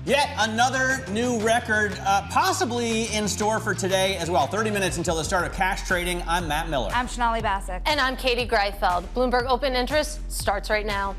Yet another new record, possibly in store for today as well. 30 minutes until the start of cash trading. I'm Matt Miller. I'm Sonali Basak. And I'm Katie Greifeld. Bloomberg Open Interest starts right now.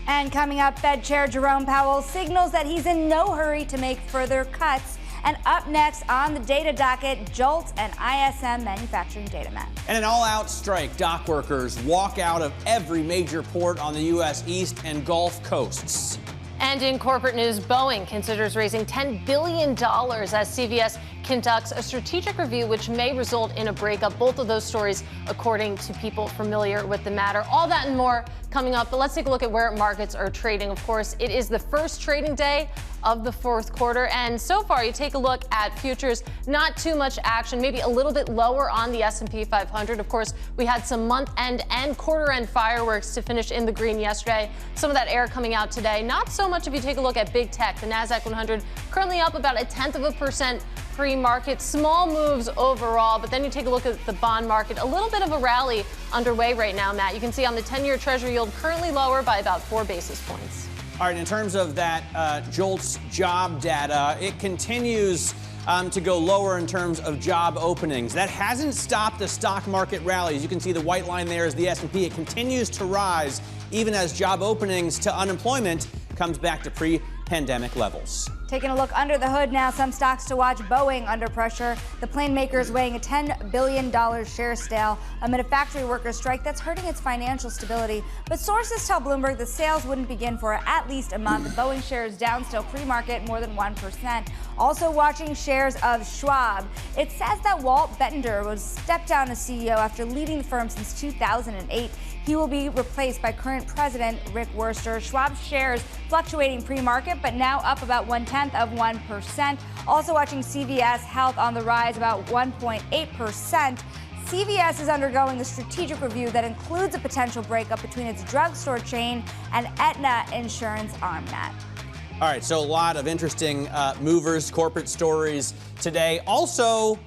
And coming up, Fed Chair Jerome Powell signals that he's in no hurry to make further cuts. And up next on the data docket, JOLTS and ISM manufacturing data map. And an all-out strike. Dock workers walk out of every major port on the U.S. East and Gulf coasts. And in corporate news, Boeing considers raising $10 billion as CVS conducts a strategic review, which may result in a breakup. Both of those stories, according to people familiar with the matter. All that and more coming up. But let's take a look at where markets are trading. Of course, it is the first trading day of the fourth quarter. And so far, you take a look at futures, not too much action, maybe a little bit lower on the S&P 500. Of course, we had some month-end and quarter-end fireworks to finish in the green yesterday. Some of that air coming out today. Not so much if you take a look at big tech. The NASDAQ 100 currently up about 0.1% pre-market. Small moves overall, but then you take a look at the bond market. A little bit of a rally underway right now, Matt. You can see on the 10-year Treasury yield currently lower by about 4 basis points. All right, in terms of that JOLTS job data, it continues to go lower in terms of job openings. That hasn't stopped the stock market rallies. You can see the white line there is the S&P. It continues to rise even as job openings to unemployment comes back to pre-pandemic levels. Taking a look under the hood now, some stocks to watch. Boeing under pressure. The plane maker is weighing a $10 billion share sale amid a factory worker strike that's hurting its financial stability. But sources tell Bloomberg the sales wouldn't begin for at least a month. The Boeing shares down still pre-market more than 1%. Also watching shares of Schwab. It says that Walt Bettinger was stepped down as CEO after leading the firm since 2008. He will be replaced by current president Rick Wurster. Schwab shares fluctuating pre-market, but now up about 0.1%. Also watching CVS Health on the rise, about 1.8%. CVS is undergoing a strategic review that includes a potential breakup between its drugstore chain and Aetna insurance arm, Matt. All right, so a lot of interesting movers, corporate stories today. Also,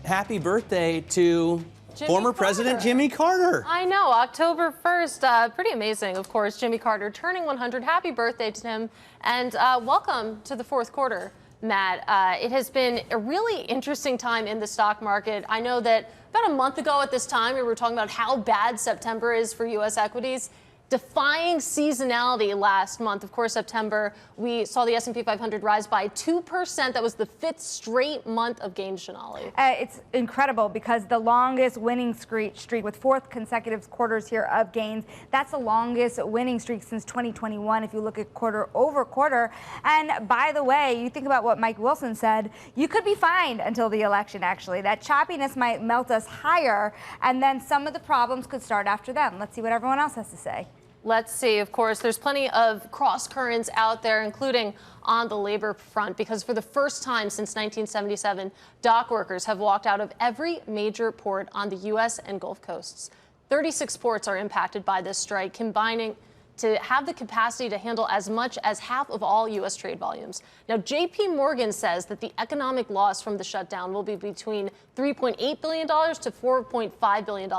happy birthday to former President Jimmy Carter. I know, October 1st, pretty amazing, of course. Jimmy Carter turning 100. Happy birthday to him. And welcome to the fourth quarter, Matt. It has been a really interesting time in the stock market. I know that about a month ago at this time, we were talking about how bad September is for U.S. equities. Defying seasonality last month. Of course, September, we saw the S&P 500 rise by 2%. That was the 5th straight month of gains, Sonali. It's incredible because the longest winning streak with 4th consecutive quarters here of gains. That's the longest winning streak since 2021 if you look at quarter over quarter. And by the way, you think about what Mike Wilson said, you could be fine until the election, actually. That choppiness might melt us higher, and then some of the problems could start after them. Let's see what everyone else has to say. Let's see. Of course, there's plenty of cross currents out there, including on the labor front, because for the first time since 1977, dock workers have walked out of every major port on the U.S. and Gulf coasts. 36 ports are impacted by this strike, combining to have the capacity to handle as much as half of all U.S. trade volumes. Now, JPMorgan says that the economic loss from the shutdown will be between $3.8 billion to $4.5 billion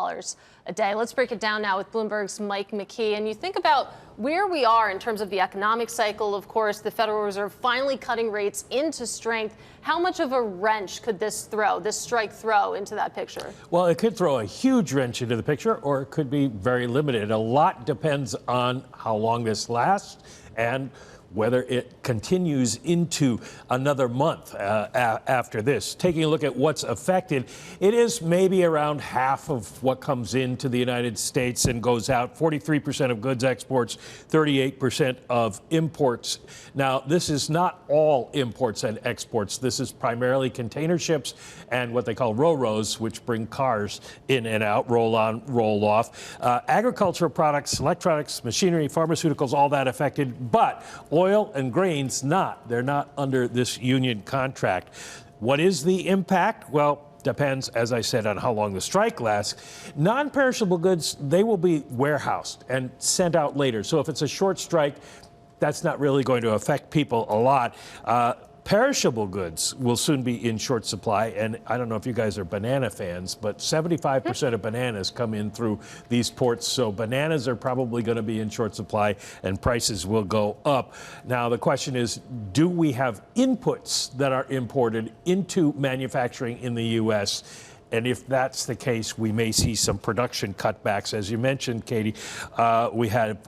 a day. Let's break it down now with Bloomberg's Mike McKee. And you think about where we are in terms of the economic cycle. Of course, the Federal Reserve finally cutting rates into strength. How much of a wrench could this strike throw into that picture? Well, it could throw a huge wrench into the picture, or it could be very limited. A lot depends on how long this lasts and whether it continues into another month after this. Taking a look at what's affected, it is maybe around half of what comes into the United States and goes out. 43% of goods exports, 38% of imports. Now, this is not all imports and exports. This is primarily container ships and what they call ro-ros, which bring cars in and out, roll on, roll off. Agricultural products, electronics, machinery, pharmaceuticals, all that affected, but oil and grains not. They're not under this union contract. What is the impact? Well, depends, as I said, on how long the strike lasts. Non-perishable goods, they will be warehoused and sent out later. So if it's a short strike, that's not really going to affect people a lot. Perishable goods will soon be in short supply, and I don't know if you guys are banana fans, but 75% of bananas come in through these ports, so bananas are probably going to be in short supply and prices will go up. Now the question is, do we have inputs that are imported into manufacturing in the U.S.? And if that's the case, we may see some production cutbacks. As you mentioned, Katie, we had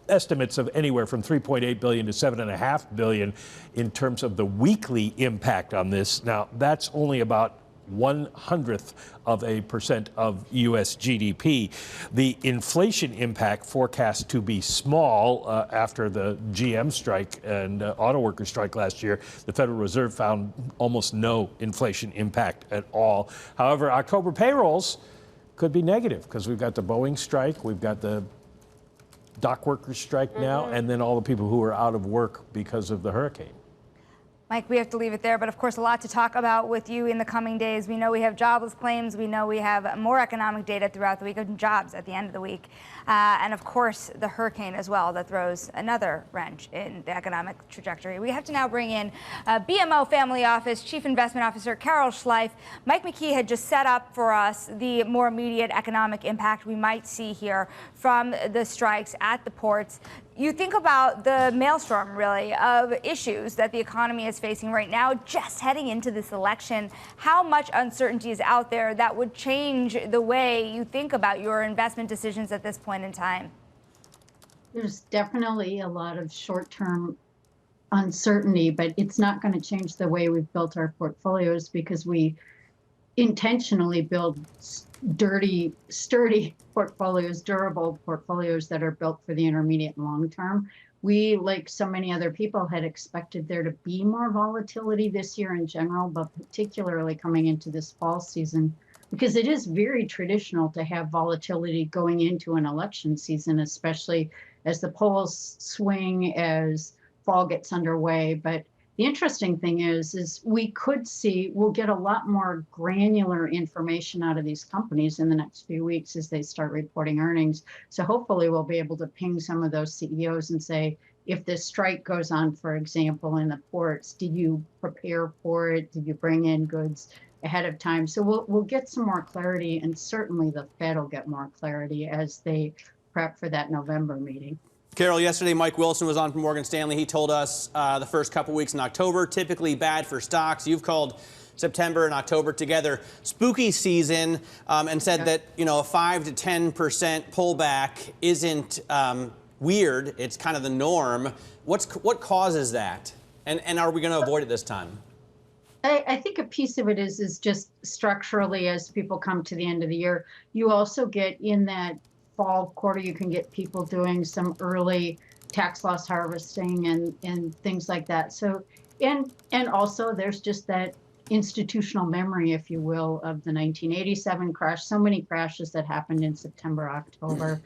estimates of anywhere from 3.8 billion to 7.5 billion in terms of the weekly impact on this. Now, that's only about 0.01% of U.S. GDP. The inflation impact forecast to be small after the GM strike and auto worker strike last year. The Federal Reserve found almost no inflation impact at all. However, October payrolls could be negative because we've got the Boeing strike, we've got the Dockworkers strike now, and then all the people who are out of work because of the hurricane. Mike, we have to leave it there, but of course a lot to talk about with you in the coming days. We know we have jobless claims. We know we have more economic data throughout the week of jobs at the end of the week. And of course the hurricane as well that throws another wrench in the economic trajectory. We have to now bring in BMO Family Office Chief Investment Officer Carol Schlief. Mike McKee had just set up for us the more immediate economic impact we might see here from the strikes at the ports. You think about the maelstrom, really, of issues that the economy is facing right now, just heading into this election. How much uncertainty is out there that would change the way you think about your investment decisions at this point in time? There's definitely a lot of short-term uncertainty, but it's not going to change the way we've built our portfolios because we intentionally build sturdy portfolios, durable portfolios that are built for the intermediate and long term. We, like so many other people, had expected there to be more volatility this year in general, but particularly coming into this fall season, because it is very traditional to have volatility going into an election season, especially as the polls swing, as fall gets underway. But the interesting thing is we'll get a lot more granular information out of these companies in the next few weeks as they start reporting earnings. So hopefully we'll be able to ping some of those CEOs and say, if this strike goes on, for example, in the ports, did you prepare for it? Did you bring in goods ahead of time? So we'll get some more clarity, and certainly the Fed will get more clarity as they prep for that November meeting. Carol, yesterday Mike Wilson was on from Morgan Stanley. He told us the first couple weeks in October, typically bad for stocks. You've called September and October together spooky season, and said that, you know, a 5 to 10% pullback isn't weird. It's kind of the norm. What causes that? And are we going to avoid it this time? I think a piece of it is just structurally, as people come to the end of the year, you also get in that fall quarter, you can get people doing some early tax loss harvesting and things like that. So, and also there's just that institutional memory, if you will, of the 1987 crash. So many crashes that happened in September, October.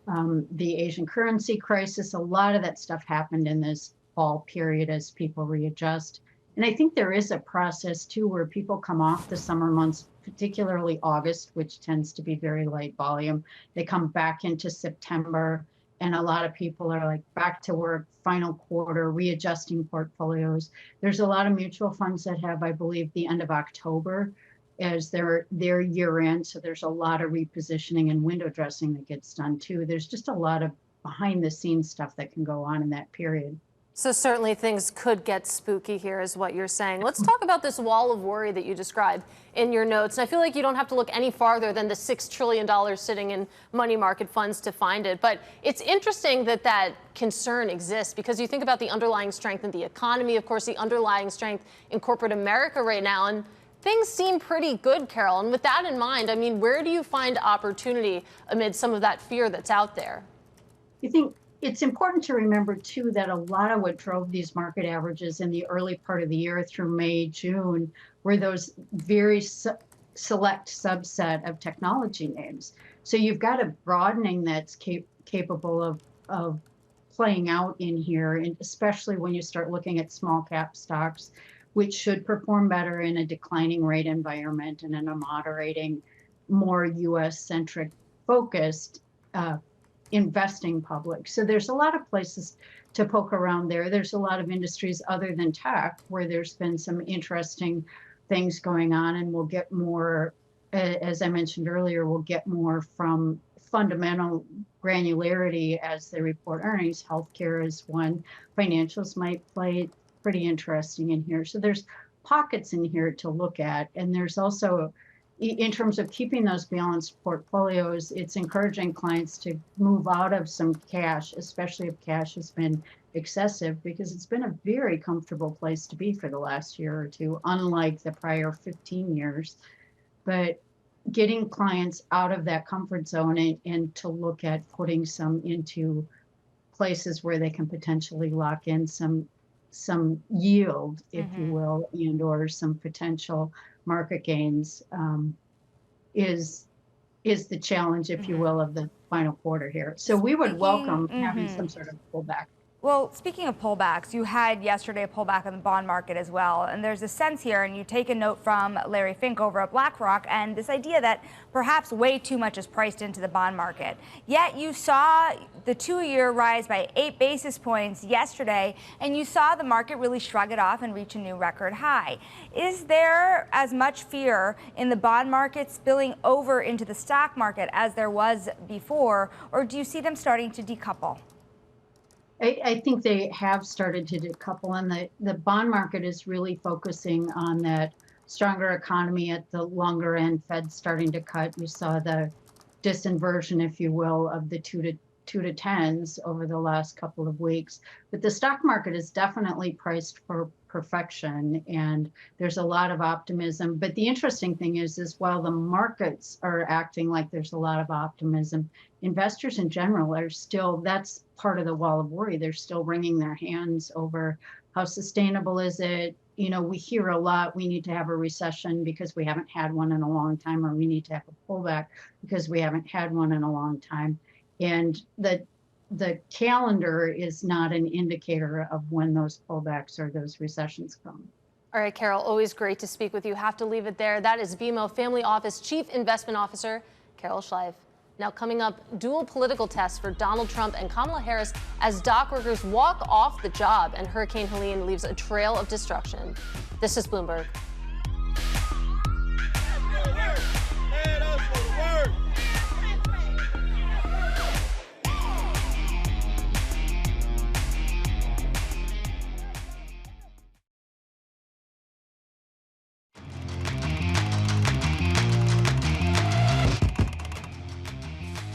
The Asian currency crisis, a lot of that stuff happened in this fall period as people readjust. And I think there is a process too where people come off the summer months, particularly August, which tends to be very light volume. They come back into September, and a lot of people are like back to work, final quarter, readjusting portfolios. There's a lot of mutual funds that have, I believe, the end of October as their year end. So there's a lot of repositioning and window dressing that gets done too. There's just a lot of behind the scenes stuff that can go on in that period. So certainly things could get spooky here is what you're saying. Let's talk about this wall of worry that you described in your notes. And I feel like you don't have to look any farther than the $6 trillion sitting in money market funds to find it. But it's interesting that that concern exists because you think about the underlying strength in the economy, of course, the underlying strength in corporate America right now. And things seem pretty good, Carol. And with that in mind, I mean, where do you find opportunity amid some of that fear that's out there? You think it's important to remember, too, that a lot of what drove these market averages in the early part of the year through May, June, were those very select subset of technology names. So you've got a broadening that's capable of playing out in here, and especially when you start looking at small cap stocks, which should perform better in a declining rate environment and in a moderating, more U.S.-centric focused investing public. So there's a lot of places to poke around there. There's a lot of industries other than tech where there's been some interesting things going on, and we'll get more, as I mentioned earlier, we'll get more from fundamental granularity as they report earnings. Healthcare is one. Financials might play pretty interesting in here. So there's pockets in here to look at. And there's also, in terms of keeping those balanced portfolios, it's encouraging clients to move out of some cash, especially if cash has been excessive, because it's been a very comfortable place to be for the last year or two, unlike the prior 15 years. But getting clients out of that comfort zone and to look at putting some into places where they can potentially lock in some yield, if you will, and or some potential market gains is the challenge, if you will, of the final quarter here. So we would welcome having some sort of pullback. Well, speaking of pullbacks, you had yesterday a pullback in the bond market as well. And there's a sense here, and you take a note from Larry Fink over at BlackRock, and this idea that perhaps way too much is priced into the bond market. Yet you saw the 2-year rise by 8 basis points yesterday, and you saw the market really shrug it off and reach a new record high. Is there as much fear in the bond market spilling over into the stock market as there was before, or do you see them starting to decouple? I think they have started to decouple, and the bond market is really focusing on that stronger economy at the longer end. Fed starting to cut. You saw the disinversion, if you will, of the 2 to 10s over the last couple of weeks. But the stock market is definitely priced for perfection, and there's a lot of optimism. But the interesting thing is while the markets are acting like there's a lot of optimism, investors in general are still, that's part of the wall of worry. They're still wringing their hands over how sustainable is it. You know, we hear a lot, we need to have a recession because we haven't had one in a long time, or we need to have a pullback because we haven't had one in a long time. And the calendar is not an indicator of when those pullbacks or those recessions come. All right, Carol, always great to speak with you. Have to leave it there. That is BMO Family Office Chief Investment Officer Carol Schlief. Now coming up, dual political tests for Donald Trump and Kamala Harris as dock workers walk off the job and Hurricane Helene leaves a trail of destruction. This is Bloomberg.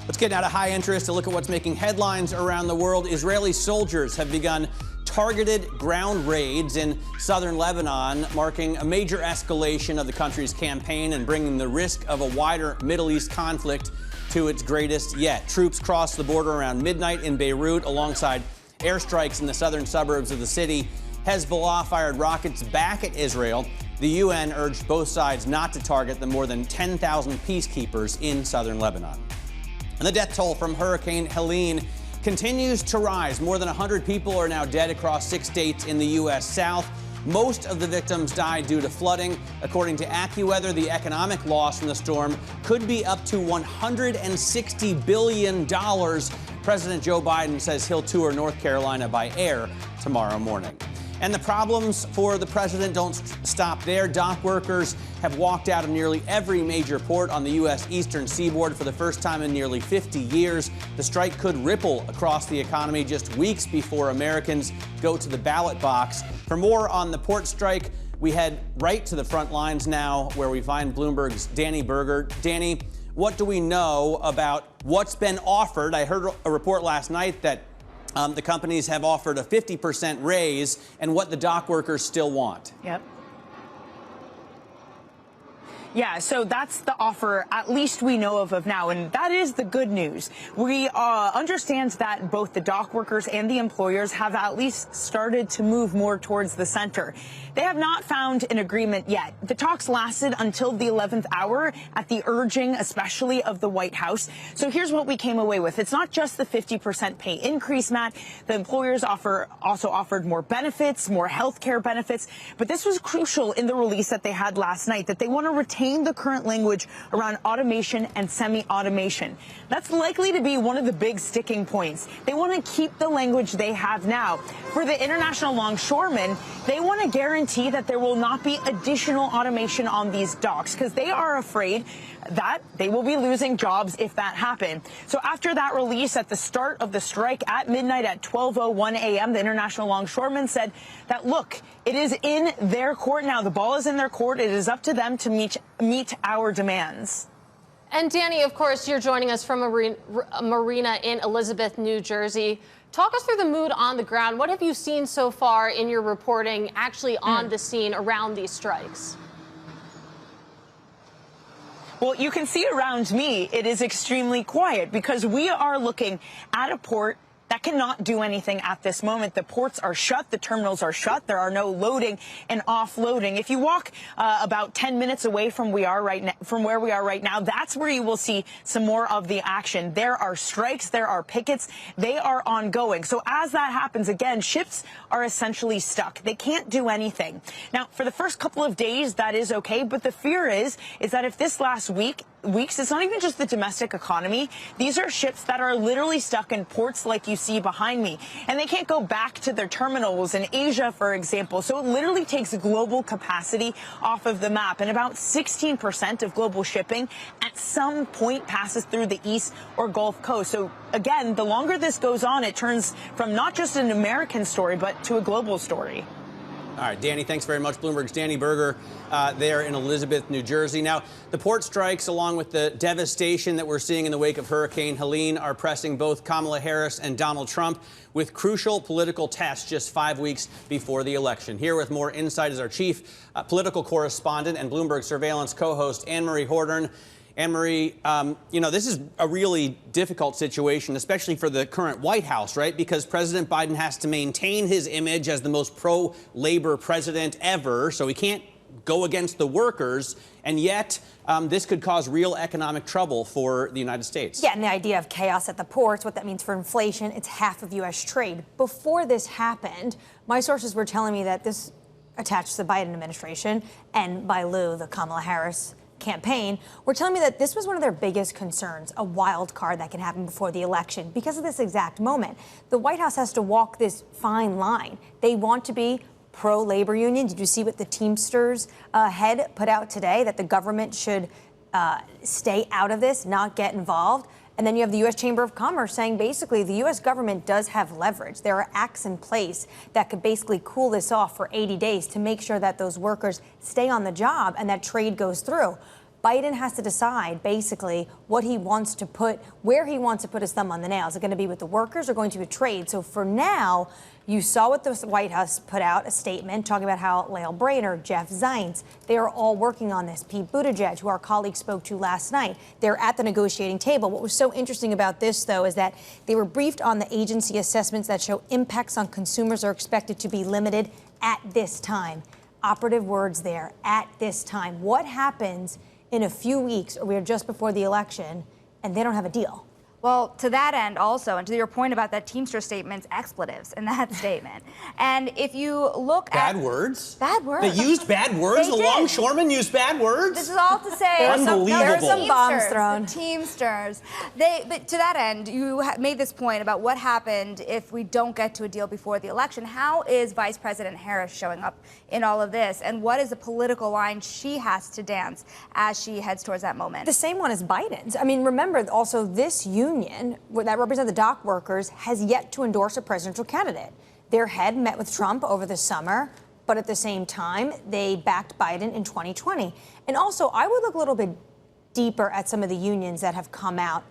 Let's get now to high interest to look at what's making headlines around the world. Israeli soldiers have begun targeted ground raids in southern Lebanon, marking a major escalation of the country's campaign and bringing the risk of a wider Middle East conflict to its greatest yet. Troops crossed the border around midnight in Beirut alongside airstrikes in the southern suburbs of the city. Hezbollah fired rockets back at Israel. The UN urged both sides not to target the more than 10,000 peacekeepers in southern Lebanon. And the death toll from Hurricane Helene continues to rise. More than 100 people are now dead across 6 states in the U.S. South. Most of the victims died due to flooding. According to AccuWeather, the economic loss from the storm could be up to $160 billion. President Joe Biden says he'll tour North Carolina by air tomorrow morning. And the problems for the president don't stop there. Dock workers have walked out of nearly every major port on the U.S. eastern seaboard for the first time in nearly 50 years. The strike could ripple across the economy just weeks before Americans go to the ballot box. For more on the port strike, we head right to the front lines now, where we find Bloomberg's Danny Berger. Danny, what do we know about what's been offered? I heard a report last night that the companies have offered a 50% raise, and what the dock workers still want. Yep. Yeah, so that's the offer, at least we know of now, and that is the good news. We understand that both the dock workers and the employers have at least started to move more towards the center. They have not found an agreement yet. The talks lasted until the 11th hour at the urging, especially of the White House. So here's what we came away with. It's not just the 50% pay increase, Matt. The employers also offered more benefits, more health care benefits. But this was crucial in the release that they had last night, that they want to retain retain the current language around automation and semi-automation. That's likely to be one of the big sticking points. They want to keep the language they have now. For the international longshoremen, they want to guarantee that there will not be additional automation on these docks because they are afraid that they will be losing jobs if that happened. So after that release at the start of the strike at midnight at 12:01 a.m., the international longshoremen said that, look, it is in their court now. The ball is in their court. It is up to them to meet our demands. And Danny, of course, you're joining us from a marina in Elizabeth, New Jersey. Talk us through the mood on the ground. What have you seen so far in your reporting actually on the scene around these strikes? Well, you can see around me, it is extremely quiet because we are looking at a port that cannot do anything at this moment. The ports are shut. The terminals are shut. There are no loading and offloading. If you walk about 10 minutes away from where we are right now, that's where you will see some more of the action. There are strikes. There are pickets. They are ongoing. So as that happens, again, ships are essentially stuck. They can't do anything. Now, for the first couple of days, that is okay. But the fear is that if this lasts weeks, it's not even just the domestic economy. These are ships that are literally stuck in ports like you see behind me, and they can't go back to their terminals in Asia, for example. So it literally takes global capacity off of the map, and about 16% of global shipping at some point passes through the East or Gulf Coast. So again, the longer this goes on, it turns from not just an American story, but to a global story. All right, Danny, thanks very much. Bloomberg's Danny Berger there in Elizabeth, New Jersey. Now, the port strikes, along with the devastation that we're seeing in the wake of Hurricane Helene, are pressing both Kamala Harris and Donald Trump with crucial political tests just 5 weeks before the election. Here with more insight is our chief political correspondent and Bloomberg surveillance co-host, Anne-Marie Hordern. Anne-Marie, this is a really difficult situation, especially for the current White House, right? Because President Biden has to maintain his image as the most pro-labor president ever, so he can't go against the workers, and yet this could cause real economic trouble for the United States. Yeah, and the idea of chaos at the ports, what that means for inflation, it's half of U.S. trade. Before this happened, my sources were telling me that this attached to the Biden administration, and by Lou, the Kamala Harris campaign, were telling me that this was one of their biggest concerns, a wild card that can happen before the election because of this exact moment. The White House has to walk this fine line. They want to be pro-labor union. Did you see what the Teamsters head put out today, that the government should stay out of this, not get involved? And then you have the U.S. Chamber of Commerce saying basically the U.S. government does have leverage. There are acts in place that could basically cool this off for 80 days to make sure that those workers stay on the job and that trade goes through. Biden has to decide basically what he wants to put, where he wants to put his thumb on the nail. Is it going to be with the workers or going to be trade? So for now, you saw what the White House put out, a statement talking about how Lael Brainerd, Jeff Zients, they are all working on this. Pete Buttigieg, who our colleague spoke to last night, they're at the negotiating table. What was so interesting about this, though, is that they were briefed on the agency assessments that show impacts on consumers are expected to be limited at this time. Operative words there, at this time. What happens in a few weeks, or we're just before the election, and they don't have a deal? Well, to that end also, and to your point about that Teamster statement's expletives in that statement. And if you look at... Bad words? Bad words. They used bad words? The longshoremen used bad words? This is all to say... Unbelievable. There are some bombs thrown. The Teamsters. But to that end, you made this point about what happened if we don't get to a deal before the election. How is Vice President Harris showing up in all of this? And what is the political line she has to dance as she heads towards that moment? The same one as Biden's. I mean, remember also this union that represents the dock workers has yet to endorse a presidential candidate. Their head met with Trump over the summer, but at the same time, they backed Biden in 2020. And also, I would look a little bit deeper at some of the unions that have come out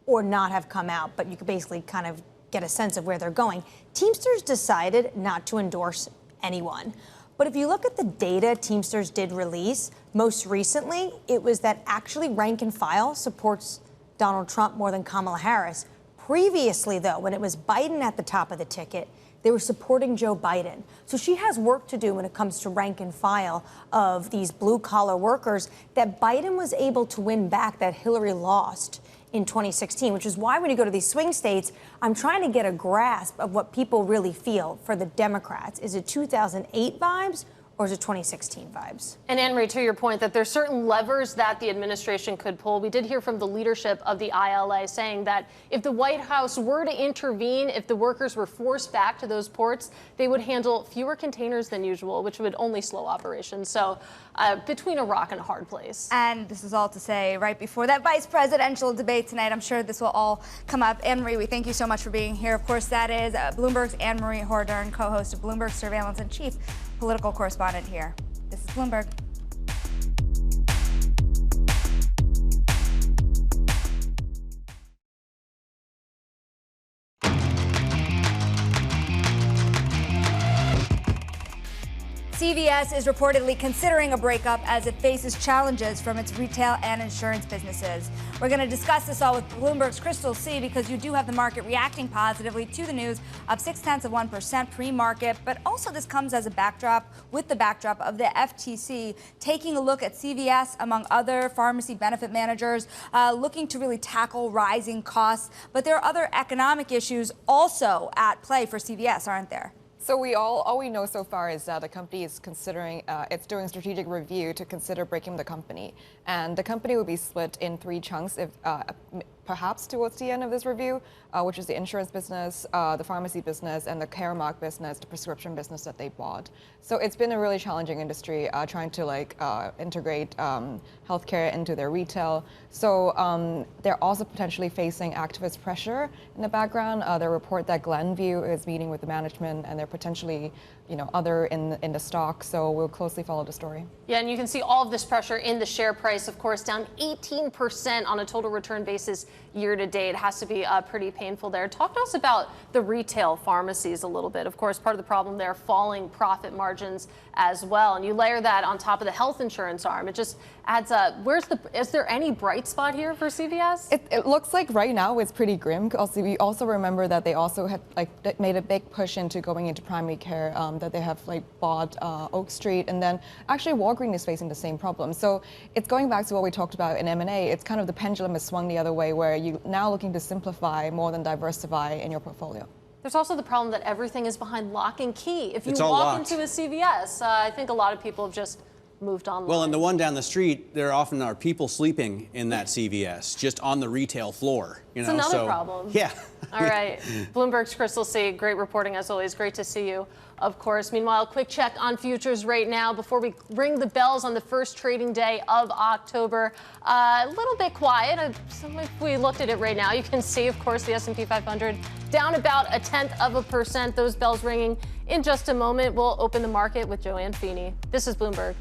or not have come out, but you could basically kind of get a sense of where they're going. Teamsters decided not to endorse anyone. But if you look at the data Teamsters did release, most recently, it was that actually rank and file supports Donald Trump more than Kamala Harris. Previously, though, when it was Biden at the top of the ticket, they were supporting Joe Biden. So she has work to do when it comes to rank and file of these blue-collar workers that Biden was able to win back that Hillary lost in 2016, which is why when you go to these swing states, I'm trying to get a grasp of what people really feel for the Democrats. Is it 2008 vibes or is it 2016 vibes? And Anne-Marie, to your point that there's certain levers that the administration could pull. We did hear from the leadership of the ILA saying that if the White House were to intervene, if the workers were forced back to those ports, they would handle fewer containers than usual, which would only slow operations. So between a rock and a hard place. And this is all to say right before that vice presidential debate tonight. I'm sure this will all come up. Anne-Marie, we thank you so much for being here. Of course, that is Bloomberg's Anne-Marie Hordern, co-host of Bloomberg Surveillance and chief political correspondent here. This is Bloomberg. CVS is reportedly considering a breakup as it faces challenges from its retail and insurance businesses. We're going to discuss this all with Bloomberg's Crystal C because you do have the market reacting positively to the news, up 0.6% pre-market. But also this comes as a backdrop with the backdrop of the FTC taking a look at CVS, among other pharmacy benefit managers, looking to really tackle rising costs. But there are other economic issues also at play for CVS, aren't there? So all we know so far is that the company is considering, it's doing a strategic review to consider breaking the company. And the company will be split in 3 chunks if perhaps towards the end of this review, which is the insurance business, the pharmacy business, and the Caremark business, the prescription business that they bought. So it's been a really challenging industry trying to integrate healthcare into their retail. So they're also potentially facing activist pressure in the background. They report that Glenview is meeting with the management, and they're potentially other in the stock. So we'll closely follow the story. Yeah, and you can see all of this pressure in the share price, of course, down 18% on a total return basis year to date. It has to be pretty painful there. Talk to us about the retail pharmacies a little bit. Of course, part of the problem there, falling profit margins as well. And you layer that on top of the health insurance arm. It just adds up. Is there any bright spot here for CVS? It looks like right now it's pretty grim. Also, we also remember that they also had made a big push into going into primary care, that they have bought Oak Street, and then actually Walgreens is facing the same problem. So it's going back to what we talked about in M&A. It's kind of the pendulum has swung the other way, where you're now looking to simplify more than diversify in your portfolio. There's also the problem that everything is behind lock and key. If you It's all walk locked. into a CVS, I think a lot of people have just moved on. Well, and the one down the street, there often are people sleeping in that CVS, just on the retail floor. It's another problem. Yeah. All right. Bloomberg's Crystal C, great reporting as always. Great to see you, of course. Meanwhile, quick check on futures right now before we ring the bells on the first trading day of October. A little bit quiet. So if we looked at it right now, you can see, of course, the S&P 500 down about 0.1%. Those bells ringing in just a moment. We'll open the market with JoAnne Feeney. This is Bloomberg.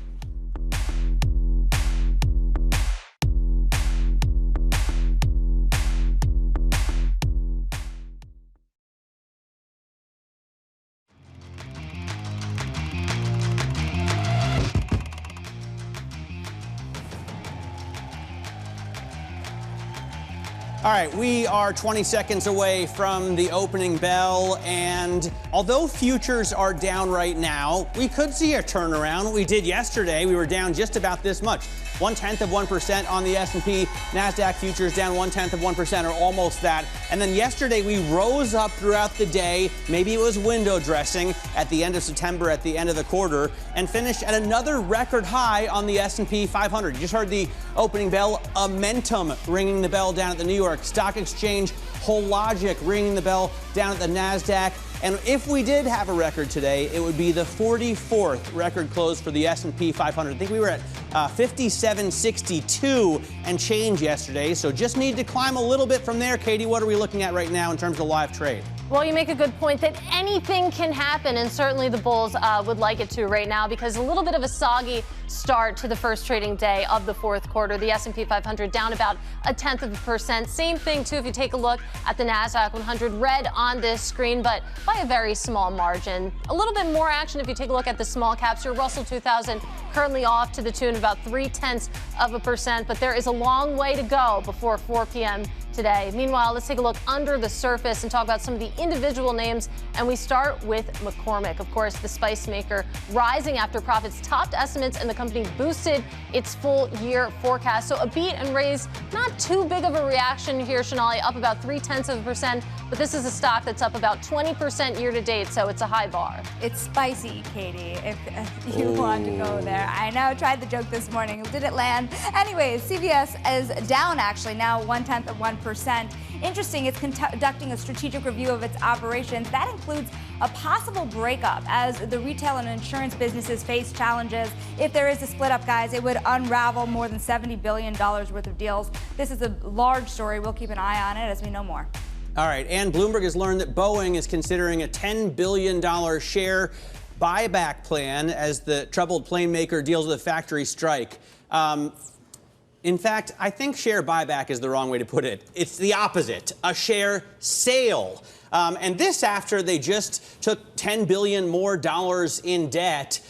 All right, we are 20 seconds away from the opening bell, and although futures are down right now, we could see a turnaround. We did yesterday. We were down just about this much. 0.1% on the S&P. NASDAQ futures down 0.1%, or almost that. And then yesterday we rose up throughout the day. Maybe it was window dressing at the end of September, at the end of the quarter, and finished at another record high on the S&P 500. You just heard the opening bell. Momentum ringing the bell down at the New York Stock Exchange. Hologic ringing the bell down at the NASDAQ. And if we did have a record today, it would be the 44th record close for the S&P 500. I think we were at 5762 and change yesterday, so just need to climb a little bit from there. Katie, what are we looking at right now in terms of live trade? Well, you make a good point that anything can happen, and certainly the bulls would like it to right now, because a little bit of a soggy start to the first trading day of the fourth quarter. The S&P 500 down about 0.1%. Same thing, too, if you take a look at the NASDAQ 100, red on this screen, but by a very small margin. A little bit more action if you take a look at the small caps. Your Russell 2000 currently off to the tune of about 0.3%, but there is a long way to go before 4 p.m. today. Meanwhile, let's take a look under the surface and talk about some of the individual names. And we start with McCormick. Of course, the spice maker rising after profits topped estimates and the company boosted its full year forecast. So a beat and raise, not too big of a reaction here, Sonali, up about 0.3%. But this is a stock that's up about 20% year to date, so it's a high bar. It's spicy, Katie, if you want to go there. I know, tried the joke this morning, didn't land. Anyways, CVS is down actually, now 0.1%. Interesting, it's conducting a strategic review of its operations. That includes a possible breakup as the retail and insurance businesses face challenges. If there is a split up, guys, it would unravel more than $70 billion worth of deals. This is a large story. We'll keep an eye on it as we know more. All right, and Bloomberg has learned that Boeing is considering a $10 billion share buyback plan as the troubled plane maker deals with a factory strike. In fact, I think share buyback is the wrong way to put it. It's the opposite, a share sale. And this after they just took $10 billion more in debt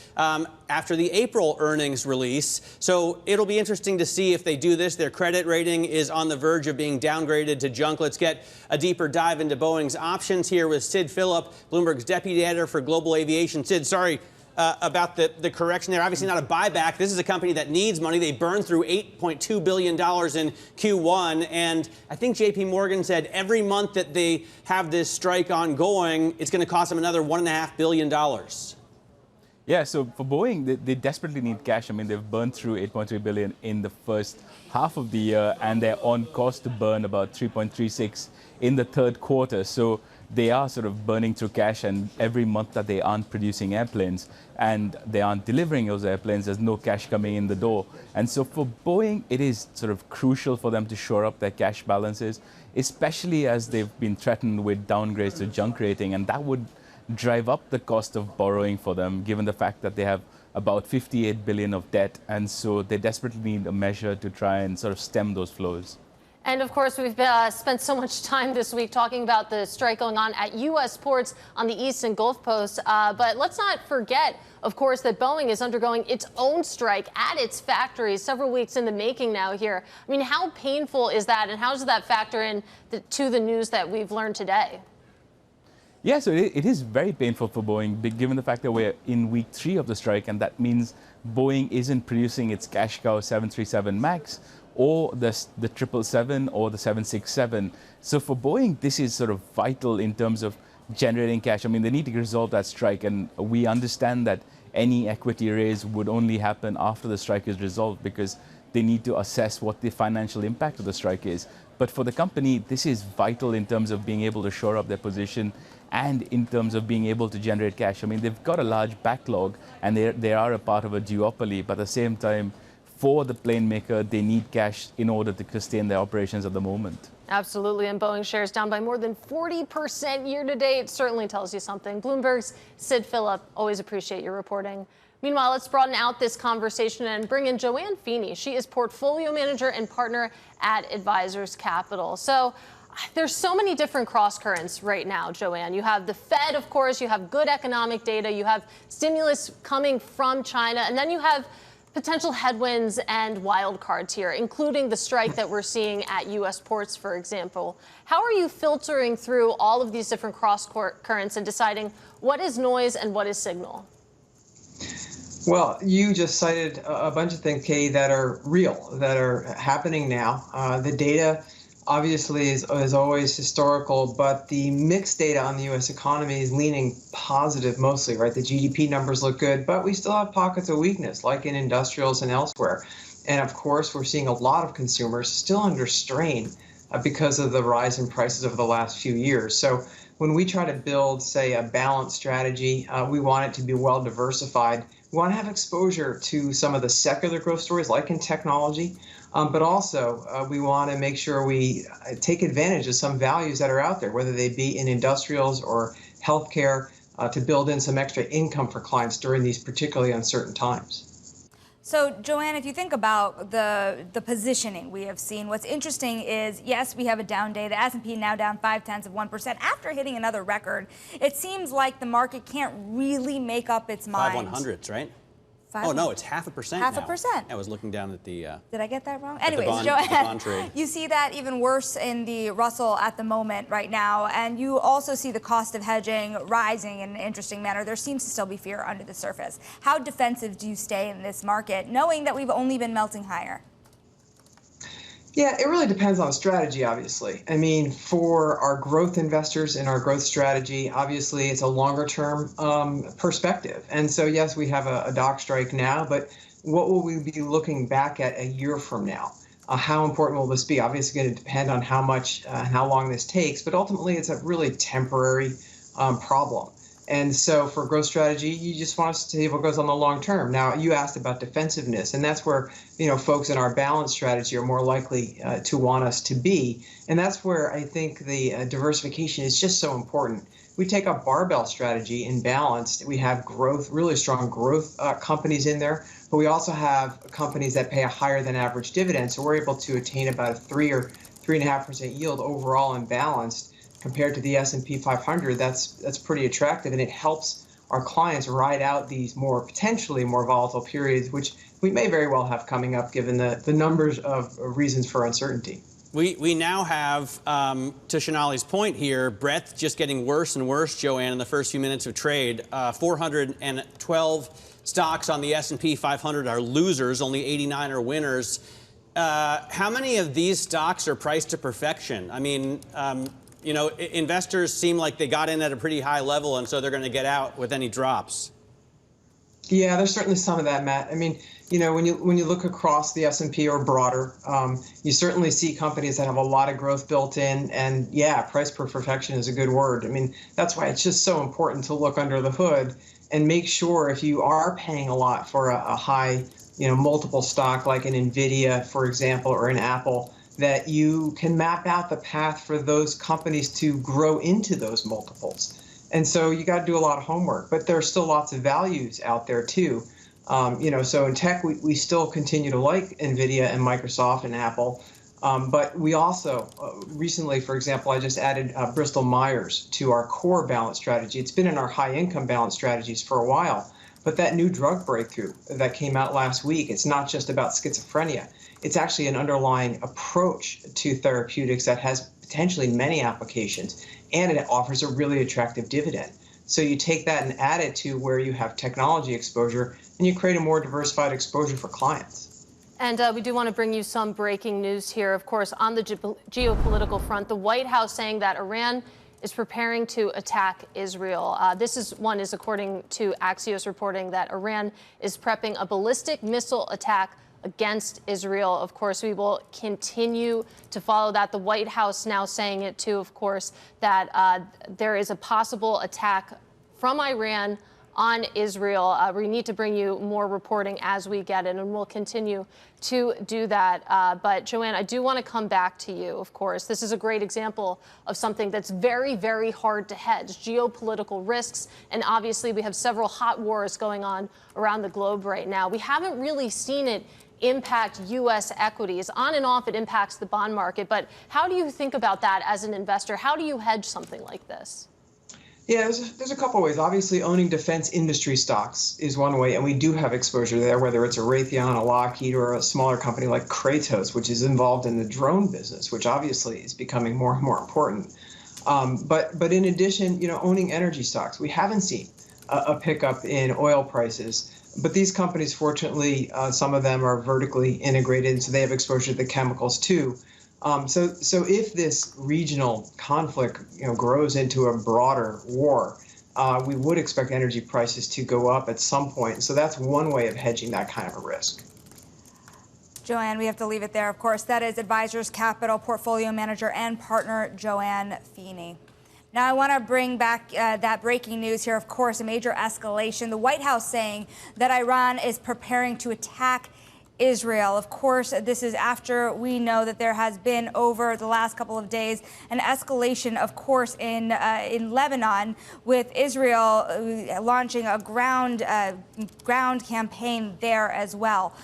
after the April earnings release. So it'll be interesting to see if they do this. Their credit rating is on the verge of being downgraded to junk. Let's get a deeper dive into Boeing's options here with Sid Phillip, Bloomberg's deputy editor for global aviation. Sid, sorry about the correction there. Obviously not a buyback. This is a company that needs money. They burned through $8.2 billion in Q1. And I think JPMorgan said every month that they have this strike ongoing, it's going to cost them another $1.5 billion. Yeah, so for Boeing, they desperately need cash. I mean, they've burned through $8.3 billion in the first half of the year, and they're on course to burn about $3.36 in the third quarter. So they are sort of burning through cash, and every month that they aren't producing airplanes and they aren't delivering those airplanes, there's no cash coming in the door. And so for Boeing, it is sort of crucial for them to shore up their cash balances, especially as they've been threatened with downgrades to junk rating, and that would drive up the cost of borrowing for them, given the fact that they have about $58 billion of debt. And so they desperately need a measure to try and sort of stem those flows. And of course, we've spent so much time this week talking about the strike going on at U.S. ports on the East and Gulf Coast. But let's not forget, of course, that Boeing is undergoing its own strike at its factories, several weeks in the making now here. I mean, how painful is that, and how does that factor in to the news that we've learned today? Yeah, so it is very painful for Boeing, given the fact that we're in week 3 of the strike, and that means Boeing isn't producing its cash cow 737 MAX, or the 777 or the 767. So for Boeing, this is sort of vital in terms of generating cash. I mean, they need to resolve that strike, and we understand that any equity raise would only happen after the strike is resolved, because they need to assess what the financial impact of the strike is. But for the company, this is vital in terms of being able to shore up their position and in terms of being able to generate cash. I mean, they've got a large backlog, and they are a part of a duopoly, but at the same time, for the plane maker, they need cash in order to sustain their operations at the moment. Absolutely, and Boeing shares down by more than 40% year to date. Certainly tells you something. Bloomberg's Sid Phillip, always appreciate your reporting. Meanwhile, let's broaden out this conversation and bring in JoAnne Feeney. She is portfolio manager and partner at Advisors Capital. So there's so many different cross currents right now, JoAnne. You have the Fed, of course, you have good economic data, you have stimulus coming from China, and then you have potential headwinds and wild cards here, including the strike that we're seeing at U.S. ports, for example. How are you filtering through all of these different cross currents and deciding what is noise and what is signal? Well, you just cited a bunch of things, Katie, that are real, that are happening now. The data obviously is always historical, but the mixed data on the U.S. economy is leaning positive mostly, right? The GDP numbers look good, but we still have pockets of weakness, like in industrials and elsewhere. And of course, we're seeing a lot of consumers still under strain because of the rise in prices over the last few years. So when we try to build, say, a balanced strategy, we want it to be well diversified. We want to have exposure to some of the secular growth stories, like in technology, but also we want to make sure we take advantage of some values that are out there, whether they be in industrials or healthcare, to build in some extra income for clients during these particularly uncertain times. So, JoAnne, if you think about the positioning we have seen, what's interesting is, yes, we have a down day. The S&P now down 0.5% after hitting another record. It seems like the market can't really make up its mind. 5/100s, right? Oh, no, it's 0.5% Half now. a percent. I was looking down at the... Did I get that wrong? At the Anyways, bond- the bond JoAnne, trade. you see that even worse in the Russell at the moment right now, and you also see the cost of hedging rising in an interesting manner. There seems to still be fear under the surface. How defensive do you stay in this market, knowing that we've only been melting higher? Yeah, it really depends on strategy, obviously. I mean, for our growth investors in our growth strategy, obviously it's a longer term perspective. And so, yes, we have a dock strike now, but what will we be looking back at a year from now? How important will this be? Obviously, going to depend on how much and how long this takes, but ultimately it's a really temporary problem. And so for growth strategy, you just want to see what goes on the long term. Now, you asked about defensiveness, and that's where, folks in our balance strategy are more likely to want us to be. And that's where I think the diversification is just so important. We take a barbell strategy in balance. We have growth, really strong growth companies in there, but we also have companies that pay a higher than average dividend. So we're able to attain about a 3 or 3.5% yield overall in balanced. Compared to the S&P 500, that's pretty attractive, and it helps our clients ride out these potentially more volatile periods, which we may very well have coming up given the numbers of reasons for uncertainty. We now have, to Sonali's point here, breadth just getting worse and worse, JoAnne, in the first few minutes of trade. 412 stocks on the S&P 500 are losers, only 89 are winners. How many of these stocks are priced to perfection? I mean, investors seem like they got in at a pretty high level, and so they're going to get out with any drops. Yeah, there's certainly some of that, Matt. I mean, when you look across the S&P or broader, you certainly see companies that have a lot of growth built in, and yeah, price per perfection is a good word. I mean, that's why it's just so important to look under the hood and make sure if you are paying a lot for a high, multiple stock like an NVIDIA, for example, or an Apple, that you can map out the path for those companies to grow into those multiples. And so you got to do a lot of homework, but there are still lots of values out there too. So in tech, we still continue to like NVIDIA and Microsoft and Apple. But we also recently, for example, I just added Bristol Myers to our core balance strategy. It's been in our high income balance strategies for a while. But that new drug breakthrough that came out last week, it's not just about schizophrenia. It's actually an underlying approach to therapeutics that has potentially many applications, and it offers a really attractive dividend. So you take that and add it to where you have technology exposure, and you create a more diversified exposure for clients. And we do want to bring you some breaking news here. Of course, on the geopolitical front, the White House saying that Iran is preparing to attack Israel. This is according to Axios reporting that Iran is prepping a ballistic missile attack against Israel. Of course, we will continue to follow that. The White House now saying it too, of course, that there is a possible attack from Iran on Israel. We need to bring you more reporting as we get it, and we'll continue to do that. But JoAnne, I do want to come back to you, of course. This is a great example of something that's very, very hard to hedge, geopolitical risks. And obviously, we have several hot wars going on around the globe right now. We haven't really seen it impact U.S. equities. On and off, it impacts the bond market. But how do you think about that as an investor? How do you hedge something like this? Yeah, there's a couple ways. Obviously, owning defense industry stocks is one way, and we do have exposure there, whether it's a Raytheon, a Lockheed, or a smaller company like Kratos, which is involved in the drone business, which obviously is becoming more and more important. But in addition, owning energy stocks, we haven't seen a pickup in oil prices. But these companies, fortunately, some of them are vertically integrated, and so they have exposure to the chemicals too. So if this regional conflict, grows into a broader war, we would expect energy prices to go up at some point. So that's one way of hedging that kind of a risk. JoAnne, we have to leave it there. Of course, that is Advisors Capital Portfolio Manager and Partner JoAnne Feeney. Now, I want to bring back that breaking news here. Of course, a major escalation. The White House saying that Iran is preparing to attack Israel. Of course, this is after we know that there has been, over the last couple of days, an escalation, of course, in Lebanon, with Israel launching a ground campaign there as well.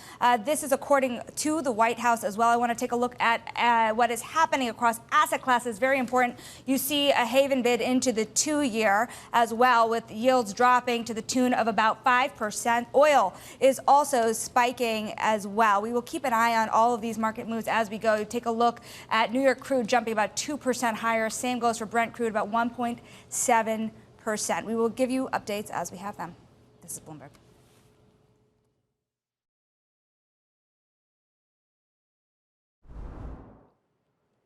This is according to the White House as well. I want to take a look at what is happening across asset classes. Very important. You see a haven bid into the 2-year as well, with yields dropping to the tune of about 5%. Oil is also spiking as well. We will keep an eye on all of these market moves as we go. Take a look at New York crude jumping about 2% higher. Same goes for Brent crude, about 1.7%. We will give you updates as we have them. This is Bloomberg.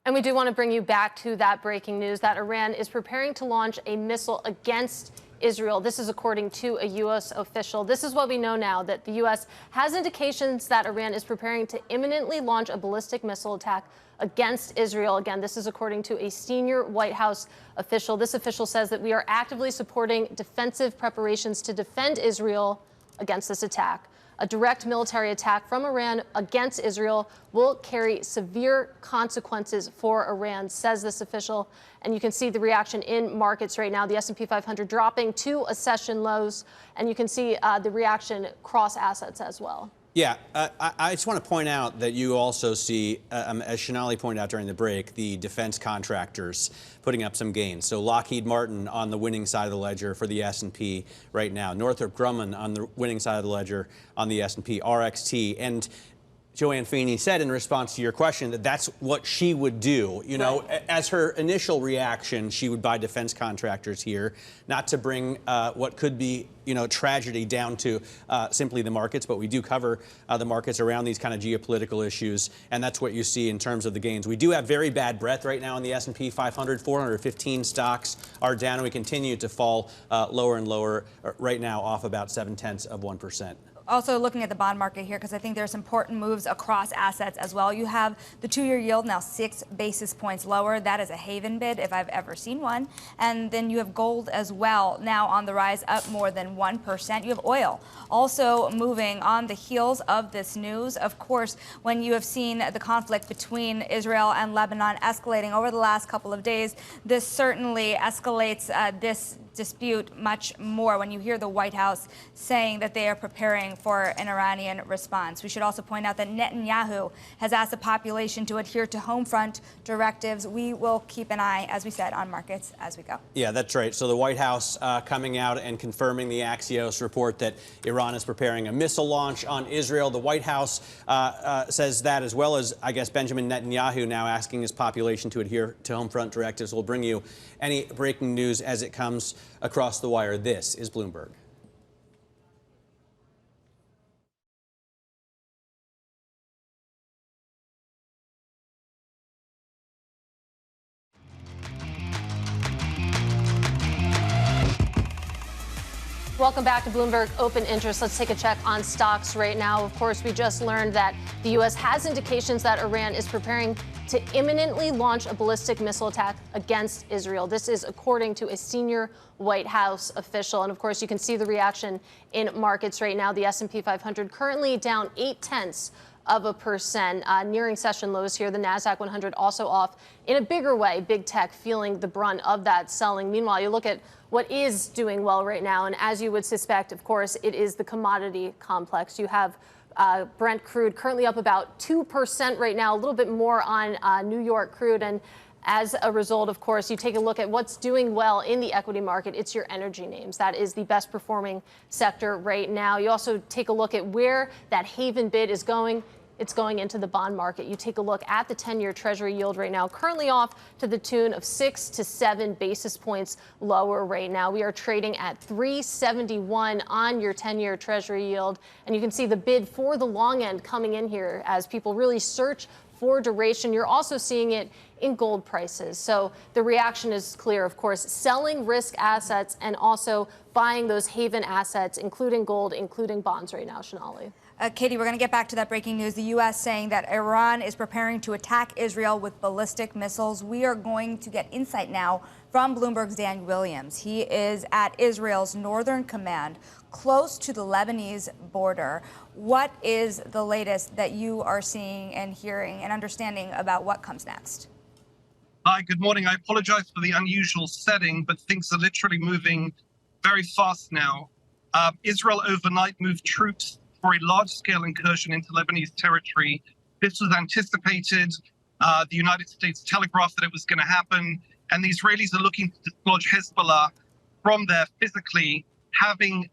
And we do want to bring you back to that breaking news that Iran is preparing to launch a missile against Israel. This is according to a U.S. official. This is what we know now, that the U.S. has indications that Iran is preparing to imminently launch a ballistic missile attack against Israel. Again, this is according to a senior White House official. This official says that we are actively supporting defensive preparations to defend Israel against this attack. A direct military attack from Iran against Israel will carry severe consequences for Iran, says this official. And you can see the reaction in markets right now. The S&P 500 dropping to a session lows. And you can see the reaction cross assets as well. Yeah, I just want to point out that you also see, as Sonali pointed out during the break, the defense contractors putting up some gains. So Lockheed Martin on the winning side of the ledger for the S&P right now. Northrop Grumman on the winning side of the ledger on the S&P. RXT. And JoAnne Feeney said in response to your question that that's what she would do. You know, as her initial reaction, she would buy defense contractors here, not to bring what could be, you know, tragedy down to simply the markets, but we do cover the markets around these kind of geopolitical issues, and that's what you see in terms of the gains. We do have very bad breath right now in the S&P 500. 415 stocks are down, and we continue to fall lower and lower right now, off about 0.7%. Also looking at the bond market here, because I think there's important moves across assets as well. You have the 2-year yield now 6 basis points lower. That is a haven bid if I've ever seen one. And then you have gold as well, now on the rise, up more than 1%. You have oil also moving on the heels of this news. Of course, when you have seen the conflict between Israel and Lebanon escalating over the last couple of days, this certainly escalates this dispute much more when you hear the White House saying that they are preparing for an Iranian response. We should also point out that Netanyahu has asked the population to adhere to home front directives. We will keep an eye, as we said, on markets as we go. Yeah, that's right. So the White House coming out and confirming the Axios report that Iran is preparing a missile launch on Israel. The White House says that, as well as, I guess, Benjamin Netanyahu now asking his population to adhere to home front directives. We'll bring you any breaking news as it comes across the wire. This is Bloomberg. Welcome back to Bloomberg Open Interest. Let's take a check on stocks right now. Of course, we just learned that the U.S. has indications that Iran is preparing to imminently launch a ballistic missile attack against Israel. This is according to a senior White House official. And of course, you can see the reaction in markets right now. The S&P 500 currently down 0.8%, nearing session lows here. The Nasdaq 100 also off in a bigger way. Big tech feeling the brunt of that selling. Meanwhile, you look at what is doing well right now, and as you would suspect, of course, it is the commodity complex. You have Brent crude currently up about 2% right now, a little bit more on New York crude. And as a result, of course, you take a look at what's doing well in the equity market. It's your energy names. That is the best performing sector right now. You also take a look at where that haven bid is going. It's going into the bond market. You take a look at the 10-year Treasury yield right now, currently off to the tune of 6 to 7 basis points lower right now. We are trading at 371 on your 10-year Treasury yield. And you can see the bid for the long end coming in here as people really search for duration. You're also seeing it in gold prices. So the reaction is clear, of course, selling risk assets and also buying those haven assets, including gold, including bonds right now, Sonali. Katie, we're going to get back to that breaking news. The U.S. saying that Iran is preparing to attack Israel with ballistic missiles. We are going to get insight now from Bloomberg's Dan Williams. He is at Israel's Northern Command, close to the Lebanese border. What is the latest that you are seeing and hearing and understanding about what comes next? Hi, good morning. I apologize for the unusual setting, but things are literally moving very fast now. Israel overnight moved troops for a large-scale incursion into Lebanese territory. This was anticipated. The United States telegraphed that it was going to happen, and the Israelis are looking to dislodge Hezbollah from there physically, having